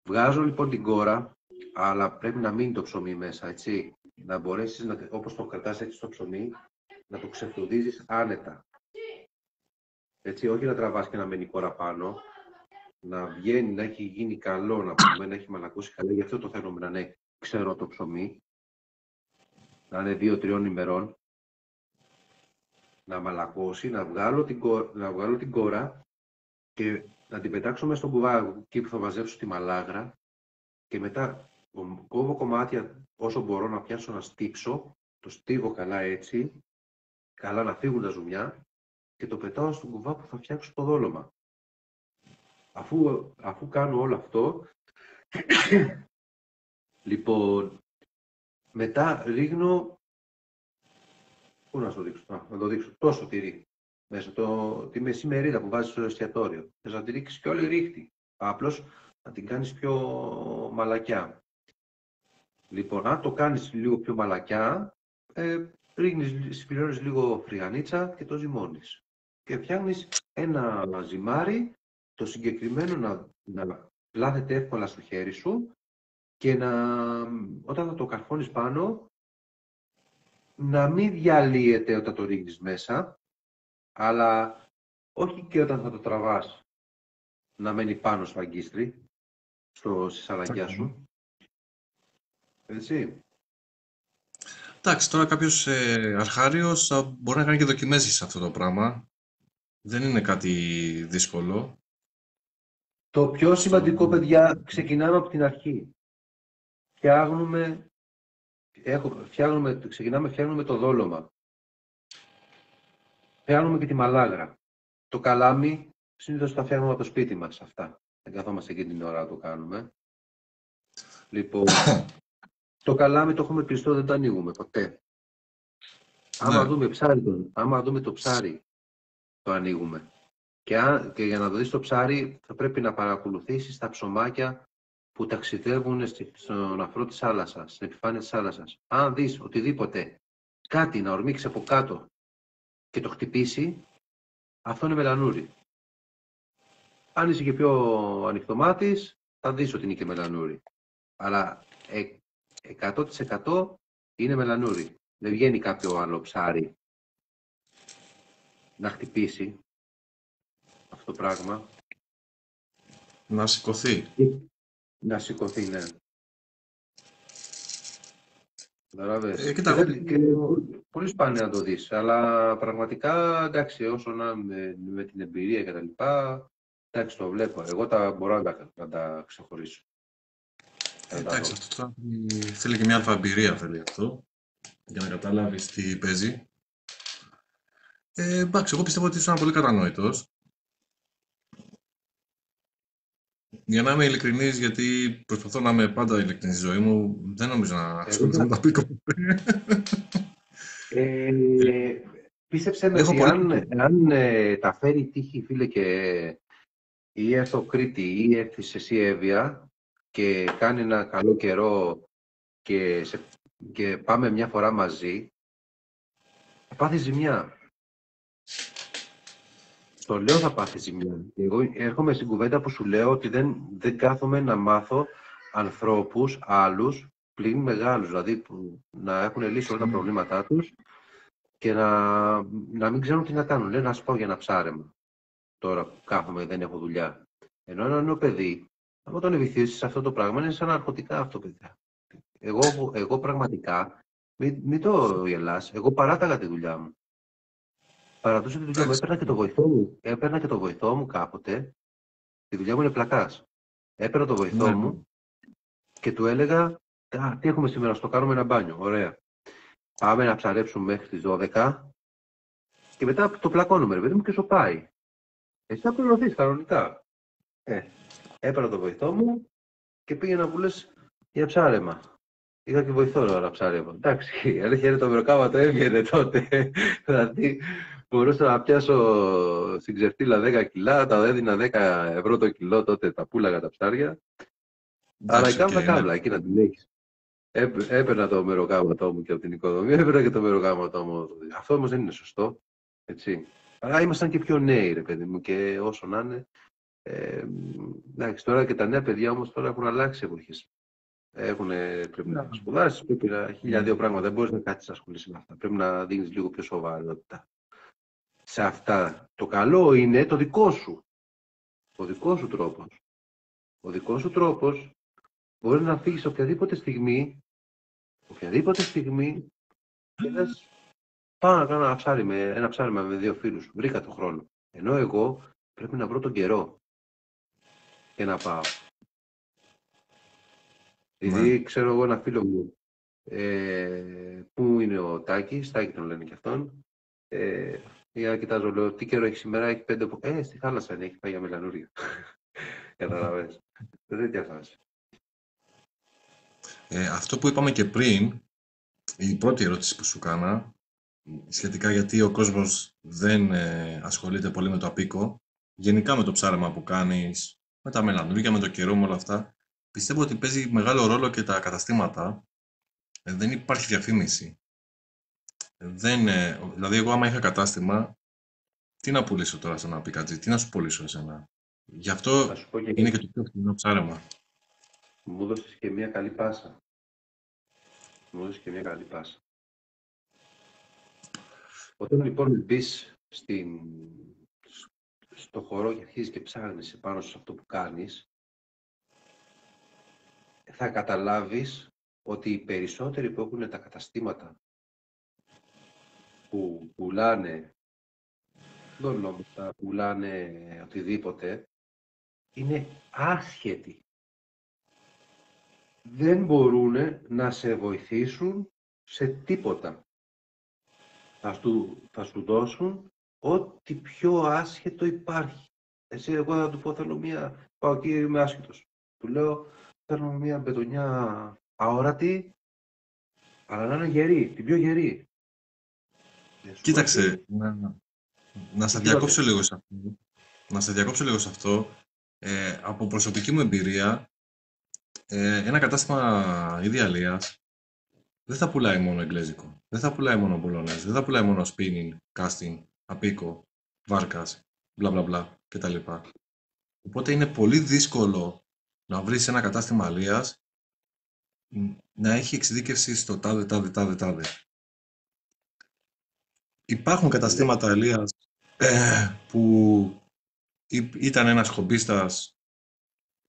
Βγάζω λοιπόν την κόρα, αλλά πρέπει να μείνει το ψωμί μέσα, έτσι. Να μπορέσεις, όπως το κρατάς έτσι το ψωμί, να το ξεφλουδίζεις άνετα. Έτσι, όχι να τραβάς και να μένει η κόρα πάνω, να βγαίνει, να έχει γίνει καλό, να πούμε, να έχει μαλακώσει καλά. Γι' αυτό το θέλουμε να είναι ξερό το ψωμί, να είναι 2-3 ημερών, να μαλακώσει, να βγάλω την κόρα και να την πετάξω μέσα στον κουβά, εκεί που θα μαζέψω τη μαλάγρα και μετά κόβω κομμάτια όσο μπορώ να πιάσω να στύψω, το στύβω καλά έτσι, καλά να φύγουν τα ζουμιά και το πετάω στον κουβά που θα φτιάξω το δόλωμα. Αφού κάνω όλο αυτό, λοιπόν, μετά ρίχνω, πού να το δείξω, να το δείξω, τόσο τυρί, μέσα τη μεσημερίδα που βάζεις στο εστιατόριο. Θες να τη ρίξεις και όλη ρίχτη, απλώς να την κάνεις πιο μαλακιά. Λοιπόν, αν το κάνεις λίγο πιο μαλακιά, συμπληρώνεις λίγο φρυγανίτσα και το ζυμώνεις. Και φτιάχνεις ένα ζυμάρι, το συγκεκριμένο να πλάθεται εύκολα στο χέρι σου και όταν θα το καρφώνεις πάνω, να μην διαλύεται όταν το ρίχνεις μέσα, αλλά όχι και όταν θα το τραβάς, να μένει πάνω στο αγκίστρι, στη σαλακιά σου. Έτσι. Εντάξει, τώρα κάποιος αρχάριος μπορεί να κάνει και δοκιμές σε αυτό το πράγμα. Δεν είναι κάτι δύσκολο. Το πιο σημαντικό, παιδιά, ξεκινάμε από την αρχή. Φτιάχνουμε το δόλωμα. Φτιάχνουμε και τη μαλάγρα. Το καλάμι, συνήθως τα φτιάχνουμε από το σπίτι μας αυτά. Δεν καθόμαστε εκεί την ώρα να το κάνουμε. Λοιπόν, το καλάμι το έχουμε κλειστό, δεν το ανοίγουμε ποτέ. Άμα δούμε το ψάρι, το ανοίγουμε. Και για να το δεις το ψάρι, θα πρέπει να παρακολουθήσεις τα ψωμάκια που ταξιδεύουν στον αφρό της θάλασσας, στην επιφάνεια της θάλασσας. Αν δεις οτιδήποτε, κάτι να ορμήξει από κάτω και το χτυπήσει, αυτό είναι μελανούρι. Αν είσαι και πιο ανοιχτομάτης, θα δεις ότι είναι και μελανούρι. Αλλά 100% είναι μελανούρι. Δεν βγαίνει κάποιο άλλο ψάρι να χτυπήσει αυτό το πράγμα. Να σηκωθεί. Να σηκωθεί, ναι. Κοίτα, πολύ σπάνια να το δεις, αλλά πραγματικά, εντάξει, όσο να με την εμπειρία και τα λοιπά, εντάξει, το βλέπω. Εγώ μπορώ να τα ξεχωρίσω. Εντάξει, αυτό τώρα θέλει και μια αλφα εμπειρία, θέλει αυτό, για να καταλάβεις τι παίζει. Εντάξει, εγώ πιστεύω ότι ήσουν πολύ κατανόητος. Για να είμαι ειλικρινής, γιατί προσπαθώ να είμαι πάντα ειλικρινής στη ζωή μου, δεν νομίζω να ασχοληθώ με τα πίκο. Πίστεψε με ότι αν τα φέρει η τύχη, φίλε, και ή έρθω Κρήτη ή έρθεις εσύ Εύβοια και κάνει ένα καλό καιρό και πάμε μια φορά μαζί, θα πάθει ζημιά. Το λέω, θα πάθει ζημιά. Εγώ έρχομαι στην κουβέντα που σου λέω ότι δεν κάθομαι να μάθω ανθρώπους άλλους πλην μεγάλους, δηλαδή που να έχουν λύσει όλα τα προβλήματά τους και να μην ξέρουν τι να κάνουν. Λέει, να σου πάω για ένα ψάρεμα. Τώρα που κάθομαι, δεν έχω δουλειά. Ενώ ένα νέο παιδί, άμα τον ευηθύσεις σε αυτό το πράγμα, είναι σαν ναρκωτικά αυτό, παιδιά. Εγώ πραγματικά, μην το γελάς, εγώ παράταγα τη δουλειά μου. Παρατούσα τη δουλειά μου, έπαιρνα και το βοηθό μου κάποτε. Τη δουλειά μου είναι πλακάς. Έπαιρνα το βοηθό μου και του έλεγα, τι έχουμε σήμερα, στο κάνουμε ένα μπάνιο, ωραία. Πάμε να ψαρέψουμε μέχρι τις 12 και μετά το πλακώνουμε, ρε παιδί μου, και σου πάει. Εσύ θα πληρωθείς κανονικά. Έπαιρνα το βοηθό μου και πήγαινα που λες για ψάρεμα. Είχα και βοηθό να ψάρεμα. Εντάξει, η αλήθεια είναι το μεροκάματο έβγαινε τότε. Δηλαδή, μπορούσα να πιάσω στην ξεφτύλα 10 κιλά, τα έδινα 10 ευρώ το κιλό, τότε τα πούλαγα τα ψάρια. Αλλά η κάμβα κάβλα, εκεί να την έχεις. Έπαιρνα το μεροκάματό μου και από την οικοδομία, έπαιρνα και το μεροκάματό μου. Αυτό όμως δεν είναι σωστό. Έτσι. Αλλά ήμασταν και πιο νέοι, ρε παιδί μου, και όσο να είναι. Εντάξει, τώρα και τα νέα παιδιά όμως τώρα έχουν αλλάξει εποχές. Πρέπει να σπουδάσεις, πρέπει να χίλια-δύο πράγματα. Δεν μπορείς να κάτσεις να ασχολείσαι με αυτά. Πρέπει να δίνεις λίγο πιο σοβαρότητα σε αυτά. Το καλό είναι το δικό σου. Ο δικός σου τρόπος. Ο δικός σου τρόπος μπορεί να φύγεις οποιαδήποτε στιγμή και λες, πάω να κάνω ένα ψάρι με 2 φίλους. Βρήκα το χρόνο. Ενώ εγώ πρέπει να βρω τον καιρό και να πάω. Δηλαδή, ξέρω εγώ ένα φίλο μου, που είναι ο Τάκης, Τάκη τον λένε και αυτόν, για να κοιτάζω, λέω, τι καιρό έχει σήμερα, έχει 5 στη θάλασσα είναι, έχει πάει για μελανούρια. Καταλαβαίνεις. Δεν διαφάσαι. Αυτό που είπαμε και πριν, η πρώτη ερώτηση που σου κάνα, σχετικά γιατί ο κόσμος δεν ασχολείται πολύ με το απίκο, γενικά με το ψάρεμα που κάνεις, με τα μελανούρια, με το καιρό, με όλα αυτά, πιστεύω ότι παίζει μεγάλο ρόλο και τα καταστήματα. Δεν υπάρχει διαφήμιση. Δηλαδή, εγώ άμα είχα κατάστημα, τι να πουλήσω τώρα σε ένα πικατζή, τι να σου πουλήσω εσένα. Γι' αυτό είναι και το πιο φθηνό ψάρεμα. Μου έδωσες και μια καλή πάσα. Όταν λοιπόν μπεις στο χώρο και αρχίζεις και ψάχνεις επάνω σε αυτό που κάνεις, θα καταλάβεις ότι οι περισσότεροι που έχουν τα καταστήματα που πουλάνε δολώματα, πουλάνε οτιδήποτε, είναι άσχετοι. Δεν μπορούν να σε βοηθήσουν σε τίποτα. Θα σου δώσουν ό,τι πιο άσχετο υπάρχει. Εγώ θα του πω, πάω εκεί, είμαι άσχετος. Του λέω, θέλω μια μπετονιά αόρατη, αλλά να είναι γερή, την πιο γερή. Κοίταξε, να σε διακόψω λίγο σε αυτό. να σε διακόψω λίγο σε αυτό. Από προσωπική μου εμπειρία, ένα κατάστημα Ιδεαλίας δεν θα πουλάει μόνο εγγλέζικο. Δεν θα πουλάει μόνο μπολονές. Δεν θα πουλάει μόνο spinning, casting, απίκο, βάρκας, μπλα μπλα μπλα κτλ. Οπότε είναι πολύ δύσκολο να βρεις ένα κατάστημα αλίας να έχει εξειδίκευση στο τάδε, τάδε, τάδε, τάδε. Υπάρχουν καταστήματα αλίας που ήταν ένας χομπίστας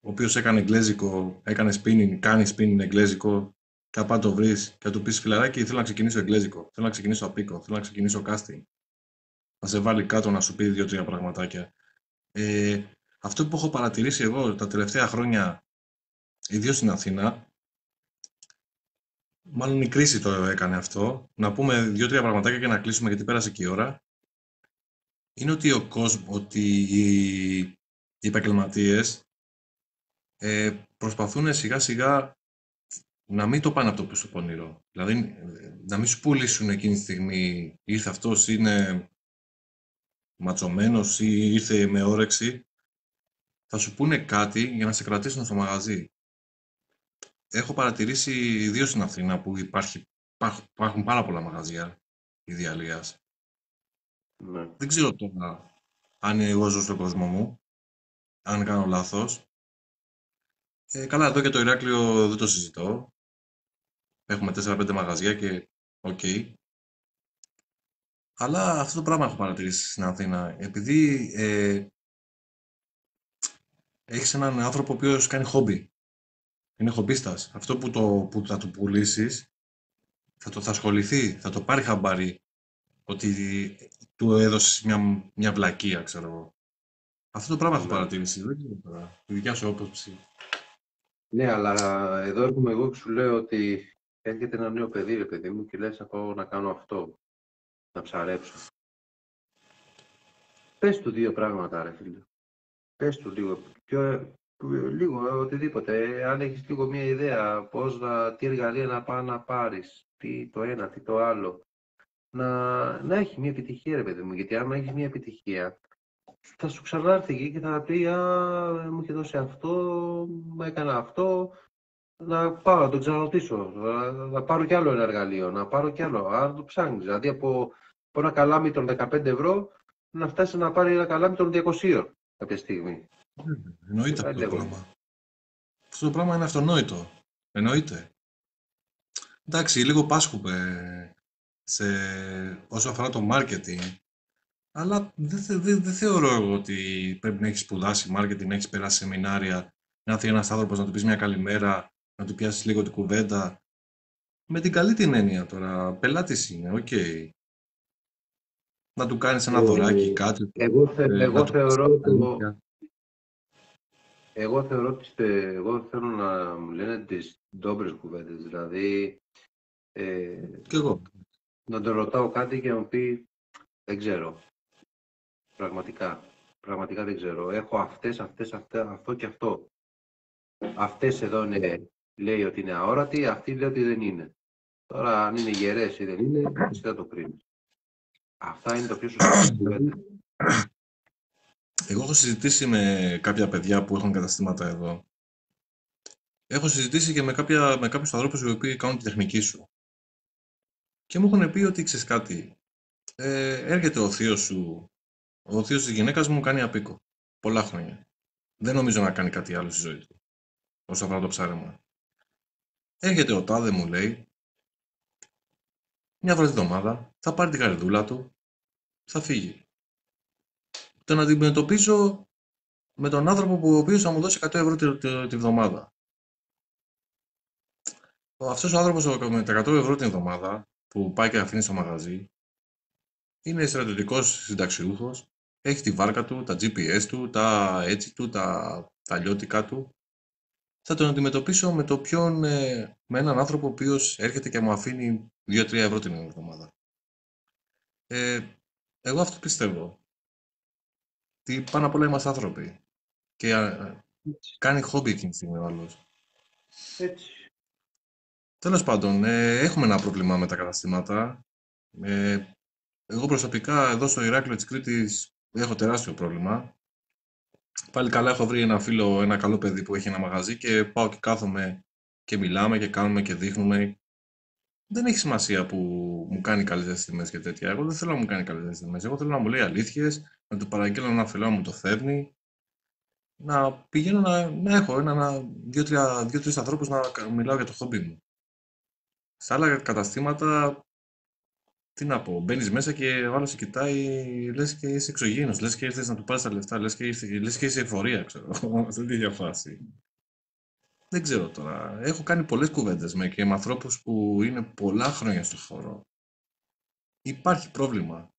ο οποίος έκανε εγγλέζικο, έκανε spinning, κάνει spinning εγγλέζικο και απά το βρεις και θα του πεις φιλαράκι θέλω να ξεκινήσω εγγλέζικο, θέλω να ξεκινήσω απίκο, θέλω να ξεκινήσω casting. Να σε βάλει κάτω να σου πει 2-3 πραγματάκια. Αυτό που έχω παρατηρήσει εγώ τα τελευταία χρόνια, ιδίως στην Αθήνα, μάλλον η κρίση το έκανε αυτό, να πούμε 2-3 πραγματάκια και να κλείσουμε γιατί πέρασε και η ώρα, είναι ότι οι επαγγελματίες προσπαθούν σιγά σιγά να μην το πάνε από το πίσω πονηρό. Δηλαδή, να μην σου πουλήσουν εκείνη τη στιγμή ήρθε αυτός, είναι ματσωμένος ή ήρθε με όρεξη. Θα σου πούνε κάτι για να σε κρατήσουν στο μαγαζί. Έχω παρατηρήσει, ιδίως στην Αθήνα, που υπάρχουν πάρα πολλά μαγαζιά Ιδεαλίας. Ναι. Δεν ξέρω τώρα αν εγώ ζω στον κόσμο μου, αν κάνω λάθος. Καλά, εδώ και το Ηράκλειο δεν το συζητώ. Έχουμε 4-5 μαγαζιά και οκ. Αλλά αυτό το πράγμα έχω παρατηρήσει στην Αθήνα. Επειδή έχεις έναν άνθρωπο ο οποίος κάνει χόμπι. Είναι χομπίστας. Αυτό που θα του πουλήσεις θα ασχοληθεί, θα το πάρει χαμπάρι ότι του έδωσες μια βλακεία, ξέρω εγώ. Αυτό το πράγμα έχω παρατηρήσει. Δεν ξέρω τώρα. Τη δικιά σου άποψη. Ναι, αλλά εδώ έρχομαι εγώ και σου λέω ότι έρχεται ένα νέο παιδί, ρε παιδί μου, και λες να πάω να κάνω αυτό, να ψαρέψω. Πες του δύο πράγματα, ρε φίλε. Πες του λίγο, οτιδήποτε. Αν έχεις λίγο μια ιδέα τι εργαλεία να πάει να πάρεις, τι το ένα, τι το άλλο. Να έχει μια επιτυχία, ρε παιδί μου, γιατί άμα έχεις μια επιτυχία, θα σου ξανάρθει εκεί και θα πει μου είχε δώσει αυτό, μου έκανα αυτό, να πάω να τον ξαναρωτήσω, να πάρω κι άλλο ένα εργαλείο, να πάρω κι άλλο, αν το ψάχνεις. Δηλαδή από ένα καλάμι των 15 ευρώ να φτάσει να πάρει ένα καλάμι των 200 κάποια στιγμή. Εννοείται αυτό το πράγμα. Αυτό το πράγμα είναι αυτονόητο. Εννοείται. Εντάξει, λίγο πάσχουμε όσο αφορά το marketing, αλλά δεν θεωρώ εγώ ότι πρέπει να έχεις σπουδάσει marketing, να έχεις περάσει σεμινάρια, να έρθει ένας άνθρωπος να του πεις μια καλημέρα, να του πιάσεις λίγο την κουβέντα. Με την καλή την έννοια τώρα, πελάτης είναι, οκ. Να του κάνεις ένα δωράκι, κάτι. Εγώ θέλω να μου λένε τις ντόμπρες κουβέντες, δηλαδή Κι εγώ. να τον ρωτάω κάτι και να μου πει δεν ξέρω, πραγματικά δεν ξέρω, έχω αυτές, αυτό και αυτό. Αυτές εδώ λέει ότι είναι αόρατη, αυτή λέει ότι δεν είναι. Τώρα αν είναι γερές ή δεν είναι, εσύ θα το κρίνεις. Αυτά είναι το πιο σωστό κουβέντα. Εγώ έχω συζητήσει με κάποια παιδιά που έχουν καταστήματα εδώ. Έχω συζητήσει και με κάποιους ανθρώπους οι οποίοι κάνουν τη τεχνική σου. Και μου έχουν πει ότι ξέρεις κάτι, έρχεται ο θείος σου, ο θείος της γυναίκας μου κάνει απίκο. Πολλά χρόνια. Δεν νομίζω να κάνει κάτι άλλο στη ζωή του, όσο αφορά το ψάρεμα. Έρχεται ο τάδε, μου λέει, μια φορά τη βδομάδα, θα πάρει τη γαριδούλα του, θα φύγει. Τον αντιμετωπίζω με τον άνθρωπο ο οποίος θα μου δώσει 100 ευρώ τη βδομάδα. Αυτός ο άνθρωπος με τα 100 ευρώ την εβδομάδα που πάει και αφήνει στο μαγαζί είναι στρατιωτικός συνταξιούχος, έχει τη βάρκα του, τα GPS του, τα έτσι του, τα λιώτικα του. Θα τον αντιμετωπίσω με έναν άνθρωπο ο οποίος έρχεται και μου αφήνει 2-3 ευρώ την εβδομάδα. Εγώ αυτό πιστεύω. Τι πάνω απ' όλα είμαστε άνθρωποι. Και κάνει χόμπι εκείνη τη στιγμή ο άλλος. Έτσι. Τέλος πάντων, έχουμε ένα πρόβλημα με τα καταστήματα. Εγώ προσωπικά εδώ στο Ηράκλειο της Κρήτης έχω τεράστιο πρόβλημα. Πάλι καλά, έχω βρει ένα φίλο, ένα καλό παιδί που έχει ένα μαγαζί και πάω και κάθομαι και μιλάμε και κάνουμε και δείχνουμε. Δεν έχει σημασία που μου κάνει καλές τιμές και τέτοια. Εγώ δεν θέλω να μου κάνει καλές τιμές. Εγώ θέλω να μου λέει αλήθειες, να του παραγγείλω ένα φιλό να μου το φέρνει, να πηγαίνω να έχω δύο-τρεις ανθρώπους να μιλάω για το χόμπι μου. Σε άλλα καταστήματα, τι να πω, μπαίνεις μέσα και ο άλλος σε κοιτάει, λες και είσαι εξωγήινος, λες και ήρθες να του πάρεις τα λεφτά, λες και είσαι εφορία, ξέρω εγώ, σε τέτοια φάση. Δεν ξέρω τώρα. Έχω κάνει πολλές κουβέντες και με ανθρώπους που είναι πολλά χρόνια στο χώρο. Υπάρχει πρόβλημα.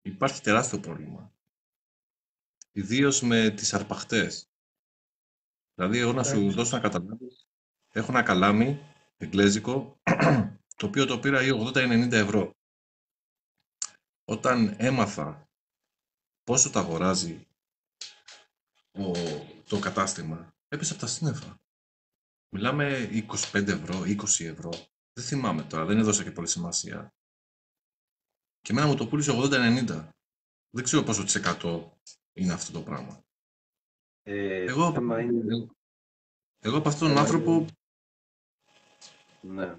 Υπάρχει τεράστιο πρόβλημα. Ιδίως με τις αρπαχτές. Δηλαδή, εγώ να σου Εντάξει. δώσω να καταλάβεις, έχω ένα καλάμι εγγλέζικο, το οποίο το πήρα ή 80-90 ευρώ. Όταν έμαθα πόσο τα αγοράζει το κατάστημα, έπεσε από τα σύννεφα. Μιλάμε 25 ευρώ, 20 ευρώ. Δεν θυμάμαι τώρα, δεν έδωσα και πολύ σημασία. Και εμένα μου το πούλησε 80-90. Δεν ξέρω πόσο της εκατό είναι αυτό το πράγμα. Το Εγώ, θέμα είναι... εγώ από αυτόν τον θέμα άνθρωπο, είναι... Ναι.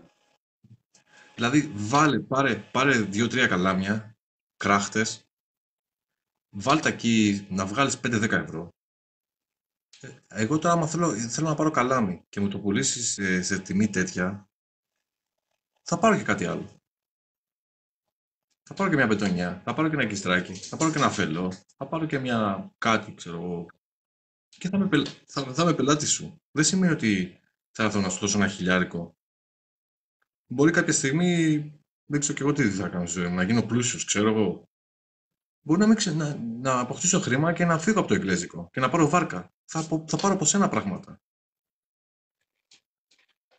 δηλαδή πάρε 2-3 καλάμια, κράχτες, βάλτε εκεί να βγάλεις 5-10 ευρώ. Εγώ τώρα άμα θέλω να πάρω καλάμι και μου το πουλήσεις σε τιμή τέτοια, θα πάρω και κάτι άλλο. Θα πάρω και μια μπετονιά, θα πάρω και ένα κιστράκι, θα πάρω και ένα φελό, θα πάρω και μια κάτι, ξέρω εγώ. Και θα είμαι πελάτη σου. Δεν σημαίνει ότι θα έρθω να σου δώσω ένα χιλιάρικο. Μπορεί κάποια στιγμή, δεν ξέρω και εγώ τι θα κάνω στη ζωή μου, να γίνω πλούσιος, ξέρω εγώ. Μπορεί να αποκτήσω χρήμα και να φύγω από το εγγλέζικο και να πάρω βάρκα. Θα πάρω από σένα πράγματα.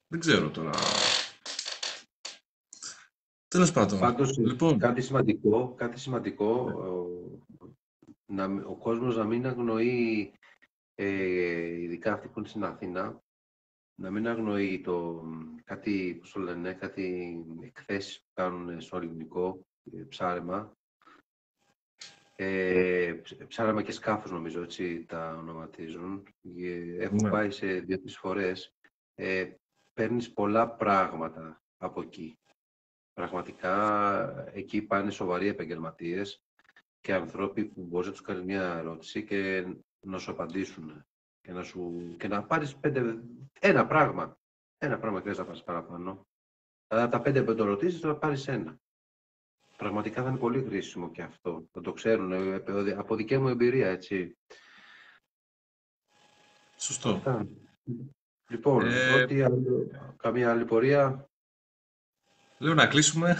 Δεν ξέρω τώρα. Τέλος πάντων. Πάντως, Λοιπόν, κάτι σημαντικό, ο κόσμος να μην αγνοεί, ειδικά αυτοί που είναι στην Αθήνα, να μην αγνοεί κάτι, πώς το λένε, κάτι εκθέσεις που κάνουν στο ελληνικό ψάρεμα. Ψάρεμα και σκάφος νομίζω, έτσι τα ονοματίζουν. Έχω ναι. πάει σε 2-3 φορές. Παίρνεις πολλά πράγματα από εκεί. Πραγματικά εκεί πάνε σοβαροί επαγγελματίες και άνθρωποι που μπορείς να τους κάνεις μια ερώτηση και να σου απαντήσουν και να πάρεις ένα πράγμα. Ένα πράγμα χρειάζεται να πάρεις παραπάνω. Από τα 5 που το ρωτήσεις, θα πάρεις ένα. Πραγματικά θα είναι πολύ χρήσιμο και αυτό. Θα το ξέρουν από δική μου εμπειρία, έτσι. Σωστό. Αυτά. Λοιπόν, Ε, καμία άλλη πορεία. Λέω να κλείσουμε.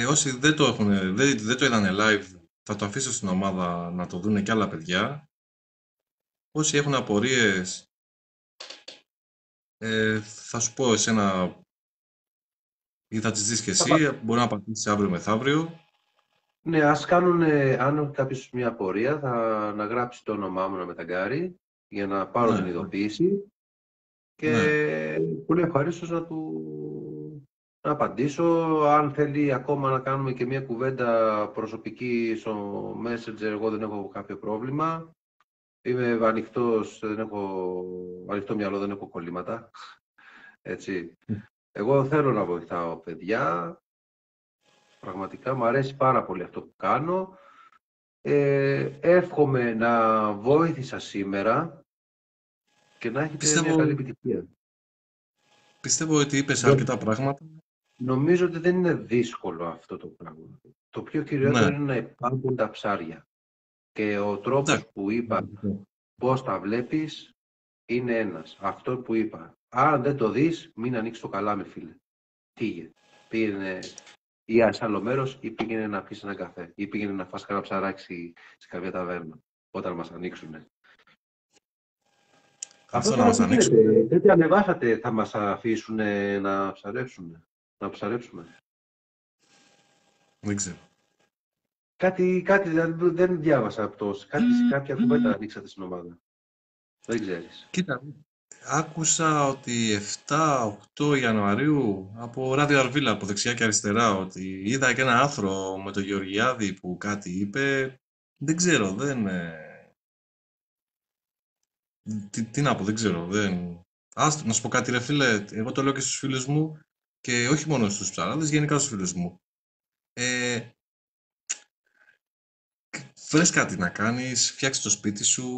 Όσοι δεν το είδανε live, θα το αφήσω στην ομάδα να το δούνε και άλλα παιδιά. Όσοι έχουν απορίες, θα σου πω εσένα ή θα τις δεις και εσύ, μπορεί να απαντήσεις αύριο μεθαύριο. Ναι, ας κάνουν, αν κάποιος μια απορία, να γράψει το όνομά μου να με ταγκάρει για να πάρω την Ναι, ειδοποίηση και ναι. πολύ ευχαρίστως να απαντήσω. Αν θέλει ακόμα να κάνουμε και μια κουβέντα προσωπική στο Messenger, εγώ δεν έχω κάποιο πρόβλημα. Είμαι ανοιχτός, δεν έχω ανοιχτό μυαλό, δεν έχω κολλήματα. Έτσι. Εγώ θέλω να βοηθάω παιδιά. Πραγματικά μου αρέσει πάρα πολύ αυτό που κάνω. Εύχομαι να βοήθησα σήμερα και να έχετε μια καλή επιτυχία. Πιστεύω ότι είπες αρκετά πράγματα. Νομίζω ότι δεν είναι δύσκολο αυτό το πράγμα. Το πιο κυριότερο Ναι, είναι να υπάρχουν τα ψάρια. Και ο τρόπος εντάξει. που είπα πώς τα βλέπεις είναι ένας. Αυτό που είπα. Αν δεν το δεις, μην ανοίξεις το καλάμι, φίλε. Φύγε. Πήγαινε ή σε άλλο μέρος ή πήγαινε να πεις ένα καφέ ή πήγαινε να φας κανένα ψαράκι σε κάποια ταβέρνα όταν μας ανοίξουνε. Αυτό Αυτό να τώρα μας που ανοίξουν. γίνεται, τέτοι ανεβάσατε, θα μας αφήσουν να ψαρέψουμε. Δεν ξέρω. Κάτι δεν διάβασα από κάποια κουβέντα ανοίξατε στην ομάδα. Δεν ξέρεις. Κοίτα, άκουσα ότι 7-8 Ιανουαρίου από Ράδιο Αρβίλα, από δεξιά και αριστερά, ότι είδα και ένα άθρο με τον Γεωργιάδη που κάτι είπε. Δεν ξέρω, δεν... Τι να πω, δεν ξέρω. Να σου πω κάτι, ρε φίλε. Εγώ το λέω και στους φίλους μου και όχι μόνο στους ψαράδες, γενικά στους φίλους μου. Ε, Βρες κάτι να κάνεις, φτιάξε το σπίτι σου,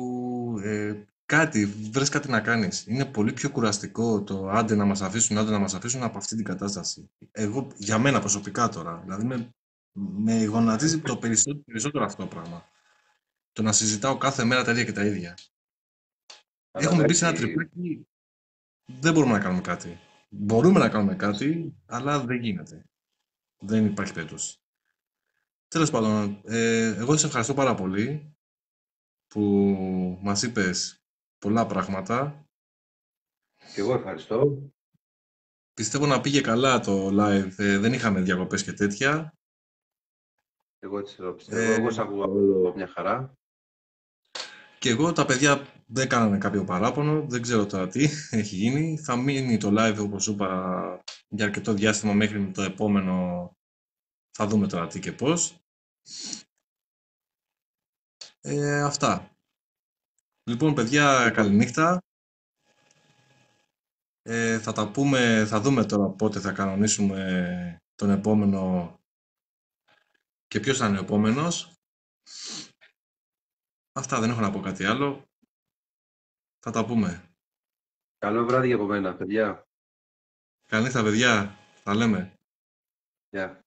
βρες κάτι να κάνεις. Είναι πολύ πιο κουραστικό το άντε να μας αφήσουν, άντε να μας αφήσουν από αυτή την κατάσταση. Εγώ, για μένα προσωπικά τώρα, δηλαδή με γονατίζει το περισσότερο αυτό το πράγμα. Το να συζητάω κάθε μέρα τα ίδια και τα ίδια. Αλλά Έχουμε μπει σε ένα εντάξει, τρυπάκι, δεν μπορούμε να κάνουμε κάτι. Μπορούμε να κάνουμε κάτι, αλλά δεν γίνεται. Δεν υπάρχει περίπτωση. Τέλος πάντων, εγώ σε ευχαριστώ πάρα πολύ που μας είπες πολλά πράγματα. και εγώ ευχαριστώ. Πιστεύω να πήγε καλά το live, δεν είχαμε διακοπές και τέτοια. Εγώ έτσι το πιστεύω. Εγώ Ε, σ' άκουγα όλο μια χαρά. και εγώ τα παιδιά δεν κάνανε κάποιο παράπονο, δεν ξέρω τώρα τι έχει γίνει. Θα μείνει το live όπως σου είπα για αρκετό διάστημα μέχρι το επόμενο. Θα δούμε τώρα τι και πώς. Αυτά. Λοιπόν, παιδιά, Λοιπόν, καληνύχτα. Θα τα πούμε, θα δούμε τώρα πότε θα κανονίσουμε τον επόμενο και ποιος θα είναι ο επόμενος. Αυτά, δεν έχω να πω κάτι άλλο. Θα τα πούμε. καλό βράδυ για από μένα, παιδιά. Καληνύχτα, παιδιά. Τα λέμε. Γεια.